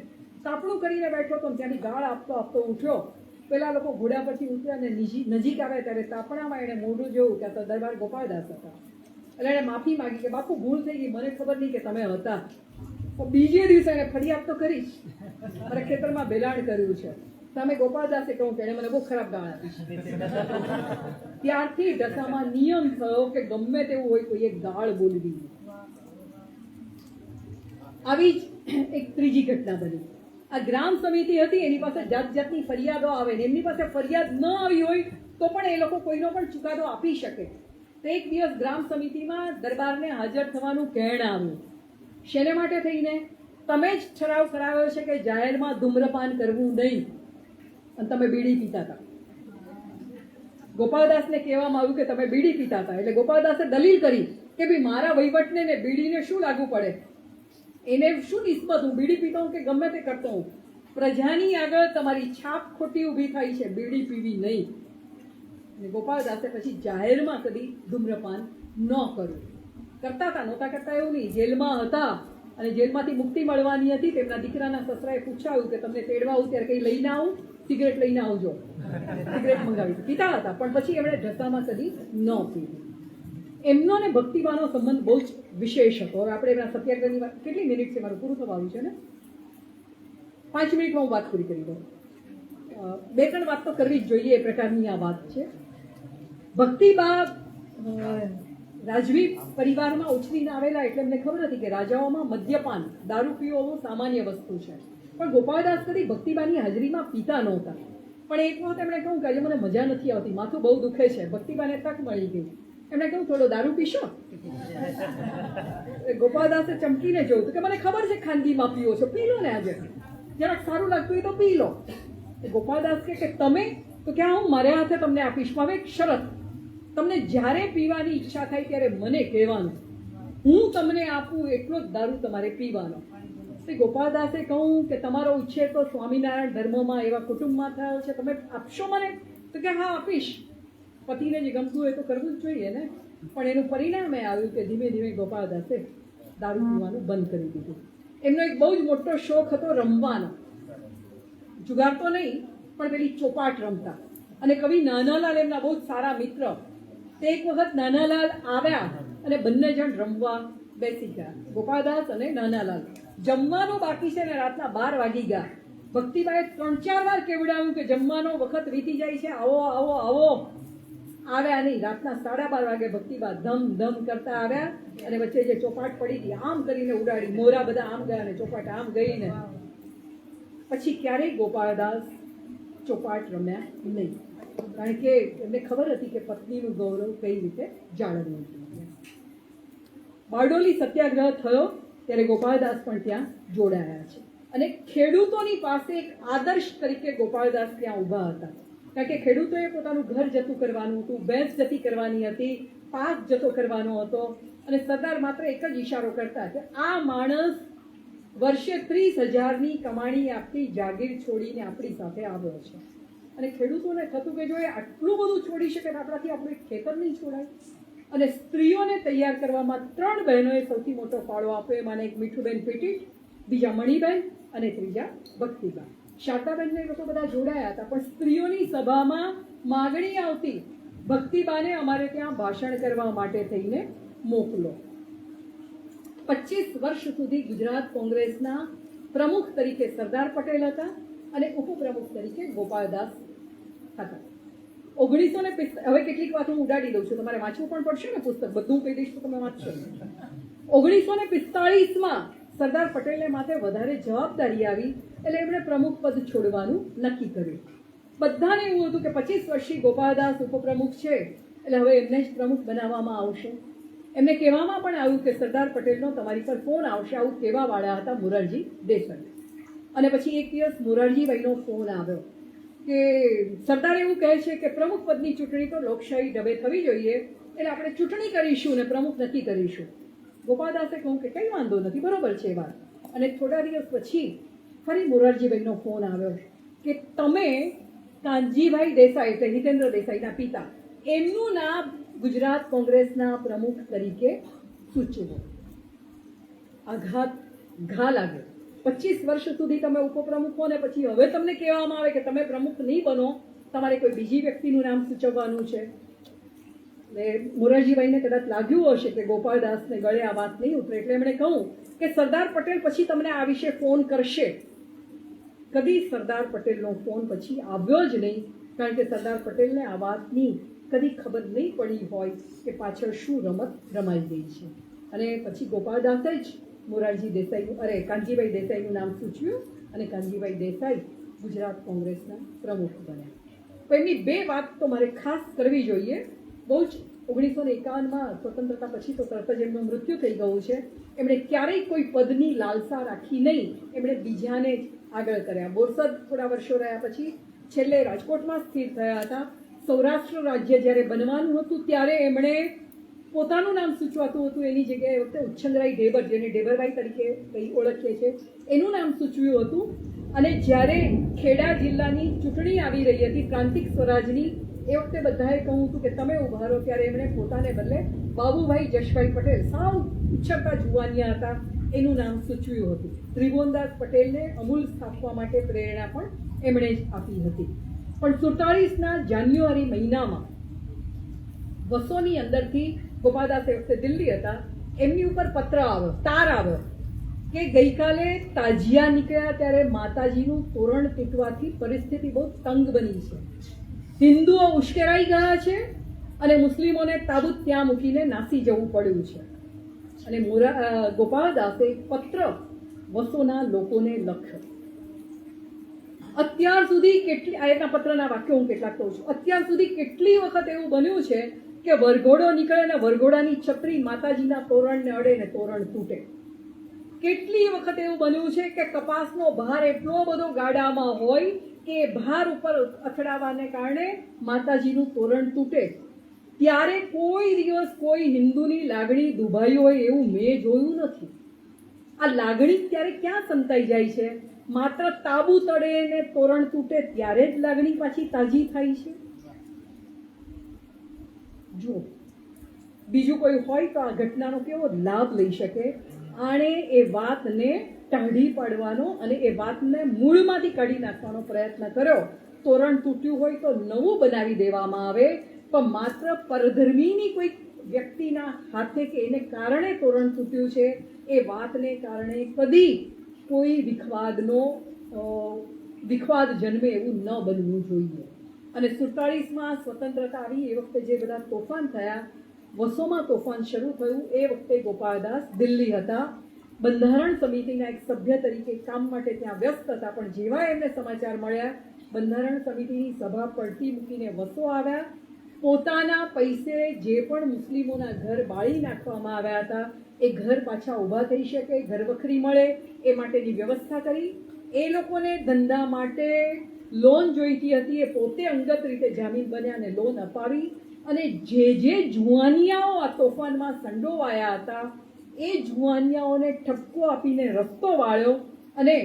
તાપણું કરીને બેઠો તો ત્યાંથી ગાળ આપતો આપતો ઉઠ્યો. પેલા લોકો ઘોડા પરથી ઉતર્યા અને નજીક આવ્યા ત્યારે તાપણામાં એણે મોઢું જોયું કે આ તો દરબાર ગોપાળદાસ હતા. એટલે એણે માફી માંગી કે બાપુ ભૂલ થઈ ગઈ, મને ખબર નહીં કે તમે હતા. તો બીજે દિવસે એને ફરિયાદ તો કરી જ, મારા ખેતરમાં બેલાણ કર્યું છે. સામે ગોપાળદાસે કહ્યું કે એણે મને બહુ ખરાબ ગાળ આપી. ત્યારથી ઢસામાં નિયમ થયો કે ગમે તેવું હોય કોઈ એક ગાળ બોલવી. આવી જ એક ત્રીજી ઘટના બની. આ ગ્રામ સમિતિ હતી, એની પાસે જાત જાતની ફરિયાદો આવે ને એમની પાસે ફરિયાદ ન આવી હોય તો પણ એ લોકો કોઈનો પણ ચુકાદો આપી શકે. તો એક દિવસ ગ્રામ સમિતિમાં દરબારને હાજર થવાનું કહેણ આવ્યું. શેને માટે થઈને? તમે જ ઠરાવ કરાવ્યો છે કે જાહેરમાં ધૂમ્રપાન કરવું નહીં અને તમે બીડી પીતા હતા. ગોપાળદાસને કહેવામાં આવ્યું કે તમે બીડી પીતા હતા. એટલે ગોપાળદાસે દલીલ કરી કે ભાઈ મારા વહીવટને ને બીડીને શું લાગુ પડે, એને શું નિસ્બત, હું બીડી પીતો હું કે ગમે તે કરતો હું. પ્રજાની આગળ તમારી છાપ ખોટી ઊભી થાય છે, બીડી પીવી નહીં. અને ગોપાળદાસે પછી જાહેરમાં કદી ધૂમ્રપાન ન કર્યું. કરતા હતા, નહોતા કરતા એવું નહીં. જેલમાં હતા અને જેલમાંથી મુક્તિ મળવાની હતી. તેમના દીકરાના સસરાએ પૂછાયું કે તમને તેડવા આવું ત્યારે કંઈ લઈને આવું, સિગરેટ લઈને આવજો. સિગરેટ મંગાવી. પીતા હતા પણ પછી એમણે ઢસામાં કદી ન પીધી. એમનો ને ભક્તિબાનો સંબંધ બહુ જ વિશેષ હતો. હવે આપણે એમના સત્યાગ્રહની વાત, કેટલી મિનિટ છે, મારું પૂરું થવા આવ્યું છે ને, 5 મિનિટમાં હું વાત પૂરી કરી દઉં. 2-3 વાત તો કરવી જ જોઈએ, એ પ્રકારની આ વાત છે. ભક્તિબા રાજવી પરિવારમાં ઉછરીને આવેલા એટલે એમને ખબર હતી કે રાજાઓમાં મદ્યપાન, દારૂ પીવો બહુ સામાન્ય વસ્તુ છે. પણ ગોપાળદાસ કદી ભક્તિબાની હાજરીમાં પીતા નહોતા. પણ એક વખત એમણે કહ્યું કે આજે મને મજા નથી આવતી, માથું બહુ દુખે છે. ભક્તિબાને તક મળી ગઈ. એમણે કહ્યું થોડો દારૂ પીશો? ગોપાળદાસે ચમકીને જોયું કે મને ખબર છે ખાનગીમાં પીવો છો, પી લો ને આજે, જરાક સારું લાગતું હોય તો પી લો. ગોપાળદાસ કહે કે તમે તો ક્યાં, હું મારા હાથે તમને આપીશ. હવે એક શરત, તમને જ્યારે પીવાની ઈચ્છા થાય ત્યારે મને કહેવાનું, હું તમને આપું એટલો જ દારૂ તમારે પીવાનો. શ્રી ગોપાળદાસે કહું કે તમારો ઉછેર તો સ્વામિનારાયણ ધર્મમાં એવા કુટુંબમાં થયો છે, તમે આપશો મને? તો કે હા આપીશ. પતિને જે ગમતું હોય તો કરવું જ જોઈએ ને. પણ એનું પરિણામ એ આવ્યું કે ધીમે ધીમે ગોપાળદાસે દારૂ પીવાનું બંધ કરી દીધું. એમનો એક બહુ જ મોટો શોખ હતો રમવાનો. જુગાર તો નહીં પણ પેલી ચોપાટ રમતા. અને કવિ નાનાલાલ એમના બહુ જ સારા મિત્ર. તે એક વખત નાનાલાલ આવ્યા અને બંને જણ રમવા બેસી ગયા, ગોપાળદાસ અને નાનાલાલ. જમવાનું બાકી છે ને રાતના 12 વાગી ગયા. ભક્તિબાએ 3-4 વાર કેવડાવ્યું કે જમવાનો વખત વીતી જાય છે, આવો આવો આવો. આવ્યા નહીં. રાતના 12:30 વાગે ભક્તિબા ધમ ધમ કરતા આવ્યા અને વચ્ચે જે ચોપાટ પડી હતી આમ કરીને ઉડાડી. મોરા બધા આમ ગયા અને ચોપાટ આમ ગઈ ને પછી ક્યારેય ગોપાળદાસ ચોપાટ રમ્યા નહીં. કારણ કે એમને ખબર હતી કે પત્નીનું ગૌરવ કઈ રીતે જાળવવું. બારડોલી સત્યાગ્રહ થયો ત્યારે ગોપાળદાસ પણ ત્યાં જોડાયા છે. અને ખેડૂતોની પાસે એક આદર્શ તરીકે ગોપાળદાસ ત્યાં ઊભા હતા. કારણ કે ખેડૂતોએ પોતાનું ઘર જતું કરવાનું હતું, ભેંસ જતી કરવાની હતી, પાક જતો કરવાનો હતો. અને સરદાર માત્ર એક જ ઈશારો કરતા કે આ માણસ વર્ષે 30,000ની કમાણી આપતી જાગીર છોડીને આપણી સાથે આવ્યો છે. અને ખેડૂતોને થતું કે જો એ આટલું બધું છોડી શકે તો આપણાથી આપણું એક ખેતર નહીં છોડાય. અને સ્ત્રીઓને તૈયાર કરવામાં 3 બહેનોએ સૌથી મોટો ફાળો આપ્યો. એમાંને એક મીઠુબેન પીટીટ, બીજા મણિબેન અને ત્રીજા ભક્તિબા. શારદાબેનને એ લોકો બધા જોડાયા હતા. પણ સ્ત્રીઓની સભામાં માગણી આવતી ભક્તિબાને અમારે ત્યાં ભાષણ કરવા માટે થઈને મોકલો. 25 વર્ષ સુધી ગુજરાત કોંગ્રેસના પ્રમુખ તરીકે સરદાર પટેલ હતા અને ઉપપ્રમુખ તરીકે ગોપાળદાસ હતા. 1950, હવે કેટલીક વાત હું ઉડાડી દઉં છું, તમારે વાંચવું પણ પડશે ને પુસ્તક, બધું કહી દઈશ તો તમે વાંચશો. 1945માં સરદાર પટેલને માથે વધારે જવાબદારી આવી એટલે એમણે પ્રમુખ પદ છોડવાનું નક્કી કર્યું. બધાને એવું હતું કે 25 વર્ષથી ગોપાળદાસ ઉપપ્રમુખ છે એટલે હવે એમને જ પ્રમુખ બનાવવામાં આવશે. એમને કહેવામાં પણ આવ્યું કે સરદાર પટેલનો તમારી પર ફોન આવશે. આવું કહેવાવાળા હતા મોરારજી દેસાઈ. અને પછી એક દિવસ મોરારજીભાઈનો ફોન આવ્યો કે સરદાર એવું કહે છે કે પ્રમુખ પદની ચૂંટણી તો લોકશાહી ઢબે થવી જોઈએ, એટલે આપણે ચૂંટણી કરીશું ને પ્રમુખ નક્કી કરીશું. ગોપાળદાસે કહ્યું કે કંઈ વાંધો નથી, બરોબર છે વાત. અને થોડા દિવસ પછી ફરી મોરારજીભાઈનો ફોન આવ્યો કે તમે કાનજીભાઈ દેસાઈ એટલે હિતેન્દ્ર દેસાઈના પિતા એમનું નામ ગુજરાત કોંગ્રેસના પ્રમુખ તરીકે સૂચવો. આઘાત ઘા લાગ્યો. 25 વર્ષ સુધી તમે ઉપપ્રમુખો ને પછી હવે તમને કહેવામાં આવે કે તમે પ્રમુખ નહીં બનો, તમારે કોઈ બીજી વ્યક્તિનું નામ સૂચવવાનું છે. એટલે મોરારજીભાઈને કદાચ લાગ્યું હશે કે ગોપાલદાસને ગળે આ વાત નહીં ઉતરે, એટલે એમણે કહ્યું કે સરદાર પટેલ પછી તમને આ વિશે ફોન કરશે. કદી સરદાર પટેલનો ફોન પછી આવ્યો જ નહીં, કારણ કે સરદાર પટેલને આ વાતની કદી ખબર નહીં પડી હોય કે પાછળ શું રમત રમાઈ ગઈ છે. અને પછી ગોપાલદાસે જ મોરારજી દેસાઈ કાનજીભાઈ દેસાઈનું નામ સૂચવ્યું અને કાનજીભાઈ દેસાઈ ગુજરાત કોંગ્રેસના પ્રમુખ બન્યા. તો એમની બે વાત તો મારે ખાસ કરવી જોઈએ. બહુ જ 1951માં સ્વતંત્રતા પછી તો તરત જ એમનું મૃત્યુ થઈ ગયું છે. એમણે ક્યારેય કોઈ પદની લાલસા રાખી નહીં, એમણે બીજાને જ આગળ કર્યા. બોરસદ થોડા વર્ષો રહ્યા પછી છેલ્લે રાજકોટમાં સ્થિર થયા હતા. સૌરાષ્ટ્ર રાજ્ય જ્યારે બનવાનું હતું ત્યારે એમણે પોતાનું નામ સૂચવાતું હતું, એની જગ્યાએ વખતે ઉચ્છંગરાય ઢેબર, જેને ઢેબરભાઈ તરીકે ઓળખીએ છીએ, એનું નામ સૂચવ્યું હતું. અને જ્યારે ખેડા જિલ્લાની ચૂંટણી આવી રહી હતી પ્રાંતિક સ્વરાજની, એ વખતે બધાએ કહ્યું હતું કે તમે ઉભા રહો, ત્યારે એમણે પોતાને બદલે બાબુભાઈ જશભાઈ પટેલ, સાવ ઉછળતા જુવાનિયા હતા, એનું નામ સૂચવ્યું હતું. ત્રિભુવનદાસ પટેલને અમૂલ સ્થાપવા માટે પ્રેરણા પણ એમણે જ આપી હતી. પણ 47ના જાન્યુઆરી મહિનામાં વસોની અંદરથી, ગોપાલદાસ એ વખતે દિલ્હી હતા, એમની ઉપર પત્ર આવ્યો, તાર આવ્યો કે ગઈકાલે તાજિયા નીકળ્યા ત્યારે માતાજીનું તોરણ તૂટવાથી પરિસ્થિતિ બહુ તંગ બની છે. હિન્દુઓ ઉશ્કેરાઈ ગયા છે અને મુસ્લિમોને તાબૂત ત્યાં મૂકીને નાસી જવું પડ્યું છે. અને ગોપાલદાસે પત્ર વસોના લોકોને લખ્યો. અત્યાર સુધી કેટલી, આ એના પત્રના વાક્યો હું કેટલાક કહું છું. અત્યાર સુધી કેટલી વખત એવું બન્યું છે કે વરઘોડો નીકળે ને વરઘોડાની છત્રી માતાજીના તોરણને અડે ને તોરણ તૂટે. કેટલી વખત એવું બન્યું છે કે કપાસનો ભાર એટલો બધો ગાડામાં હોય કે ભાર ઉપર અથડાવાને કારણે માતાજીનું તોરણ તૂટે. ત્યારે કોઈ દિવસ કોઈ હિન્દુની લાગણી દુભાઈ હોય એવું મેં જોયું નથી. આ લાગણી ત્યારે ક્યાં સંતાઈ જાય છે? માત્ર તાબુ તળે ને તોરણ તૂટે ત્યારે જ લાગણી પાછી તાજી થાય છે. જો બીજું કોઈ હોય તો આ ઘટનાનો કેવો લાભ લઈ શકે. આણે એ વાતને ટાઢી પાડવાનો અને એ વાતને મૂળમાંથી કાઢી નાખવાનો પ્રયત્ન કર્યો. તોરણ તૂટ્યું હોય તો નવું બનાવી દેવામાં આવે, પણ માત્ર પરધર્મીની કોઈ વ્યક્તિના હાથે કે એને કારણે તોરણ તૂટ્યું છે એ વાતને કારણે કદી કોઈ વિખવાદ જન્મે એવું ન બનવું જોઈએ. અને 47માં સ્વતંત્રતા આવી એ વખતે જે બધા તોફાન થયા, વસોમાં તોફાન શરૂ થયું, એ વખતે ગોપાલદાસ દિલ્હી હતા. બંધારણ સમિતિના એક સભ્ય તરીકે કામ માટે ત્યાં વ્યસ્ત હતા. પણ જેવા એમને સમાચાર મળ્યા, બંધારણ સમિતિની સભા પડતી મૂકીને વસો આવ્યા. પોતાના પૈસે જે પણ મુસ્લિમોના ઘર બાળી નાખવામાં આવ્યા હતા એ ઘર પાછા ઊભા થઈ શકે, ઘરવખરી મળે એ માટેની વ્યવસ્થા કરી. એ લોકોને ધંધા માટે લોન જોઈતી હતી, એ પોતે અંગત રીતે જામીન બન્યા અને લોન અપાવી. અને જે જુવાનિયાઓ આ તોફાનમાં સંડોવાયા હતા એ જુવાનિયાઓને ઠપકો આપીને રસ્તો વાળ્યો. અને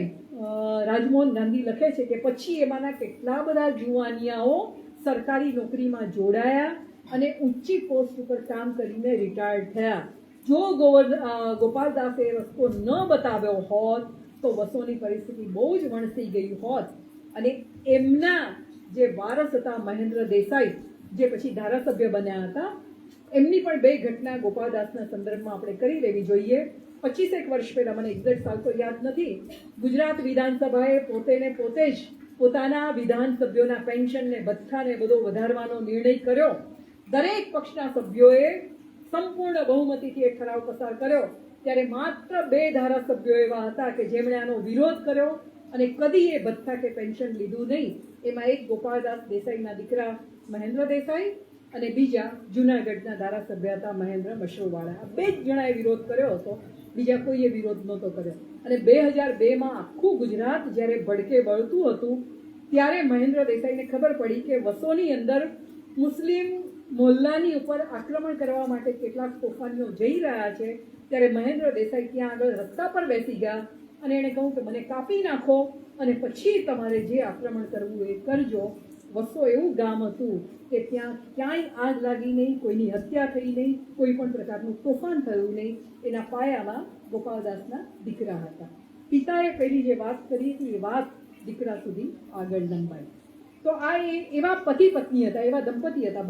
રાજમોહન ગાંધી લખે છે કે પછી એમાંના કેટલા બધા જુવાનિયાઓ સરકારી નોકરીમાં જોડાયા અને ઊંચી પોસ્ટ ઉપર કામ કરીને રિટાયર્ડ થયા. જો ગોપાલદાસે રસ્તો ન બતાવ્યો હોત તો વસોની પરિસ્થિતિ બહુ જ વણસી ગઈ હોત. અને એમના જે વારસ હતા મહેન્દ્ર દેસાઈ, જે પછી ધારાસભ્ય બન્યા હતા, એમની પણ બે ઘટના ગોપાલદાસના સંદર્ભમાં આપણે કરી લેવી જોઈએ. 25 વર્ષ પહેલા, મને એક્ઝેક્ટ સાલ તો યાદ નથી, ગુજરાત વિધાનસભાએ પોતે જ પોતાના વિધાનસભ્યોના પેન્શનને ભથ્થાને બધો વધારવાનો નિર્ણય કર્યો. દરેક પક્ષના સભ્યોએ સંપૂર્ણ બહુમતીથી એ ઠરાવ પસાર કર્યો. ત્યારે માત્ર 2 ધારાસભ્યો એવા હતા કે જેમણે આનો વિરોધ કર્યો અને કદી એ ભથ્થા કે પેન્શન લીધું નહીં. એમાં એક ગોપાલદાસ દેસાઈના દીકરા મહેન્દ્ર દેસાઈ અને બીજા જૂનાગઢના ધારાસભ્ય હતા મહેન્દ્ર મશરૂવાળા. આ 2 જ જણાએ વિરોધ કર્યો હતો, બીજા કોઈએ વિરોધ નહોતો કર્યો. અને 2002માં આખું ગુજરાત જ્યારે ભડકે બળતું હતું ત્યારે મહેન્દ્ર દેસાઈને ખબર પડી કે વસોની અંદર મુસ્લિમ મોહલ્લાની ઉપર આક્રમણ કરવા માટે કેટલાક તોફાનીઓ જઈ રહ્યા છે. ત્યારે મહેન્દ્ર દેસાઈ ત્યાં આગળ રસ્તા પર બેસી ગયા અને એણે કહ્યું કે મને કાપી નાખો અને પછી તમારે જે આક્રમણ કરવું એ કરજો. વસો એવું ગામ હતું કે ત્યાં ક્યાંય આગ લાગી નહીં, કોઈની હત્યા થઈ નહીં, કોઈ પણ પ્રકારનું તોફાન થયું નહીં. એના પાયામાં ગોપાલદાસના દીકરા હતા. પિતાએ પહેલી જે વાત કરી હતી એ વાત દીકરા સુધી આગળ લંબાઈ. તો આ એવા પતિ પત્ની હતા, એવા દંપતી હતા.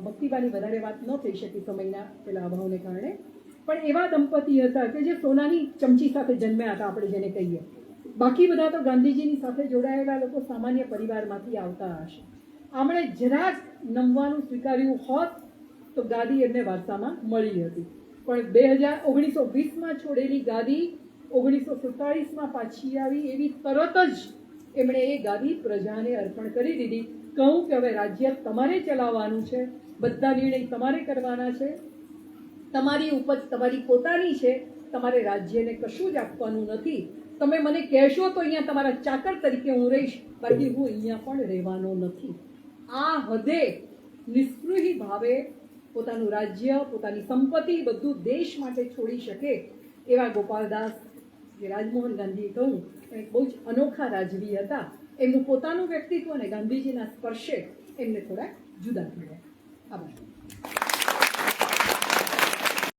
ભક્તિબાની વધારે વાત ન થઈ શકી સમયના પેલા અભાવને કારણે, પણ એવા દંપતી હતા કે જે સોનાની ચમચી સાથે જન્મ્યા હતા, આપણે જેને કહીએ. બાકી બધા તો ગાંધીજીની સાથે જોડાયેલા લોકો સામાન્ય પરિવારમાંથી આવતા હશે. આમણે જરાક નમવાનું સ્વીકાર્યું હોત તો ગાદી એમને વારસામાં મળી હતી. પણ 1920માં છોડેલી ગાદી 1947માં પાછી આવી એવી તરત જ એમણે એ ગાદી પ્રજાને અર્પણ કરી દીધી. કહું કે હવે રાજ્ય તમારે ચલાવવાનું છે, બધા નિર્ણય તમારે કરવાના છે, તમારી ઉપજ તમારી પોતાની છે, તમારે રાજ્યને કશું જ આપવાનું નથી. તમે મને કહેશો તો અહીંયા તમારા ચાકર તરીકે હું રહીશ, બાકી હું અહીંયા પણ રહેવાનો નથી. આ હદે નિસ્પૃહી ભાવે પોતાનું રાજ્ય, પોતાની સંપત્તિ બધું દેશ માટે છોડી શકે એવા ગોપાલદાસ, જે રાજમોહન ગાંધીએ કહું એ બહુ જ અનોખા રાજવી હતા. એમનું પોતાનું વ્યક્તિત્વ અને ગાંધીજીના સ્પર્શે એમને થોડા જુદા થયા.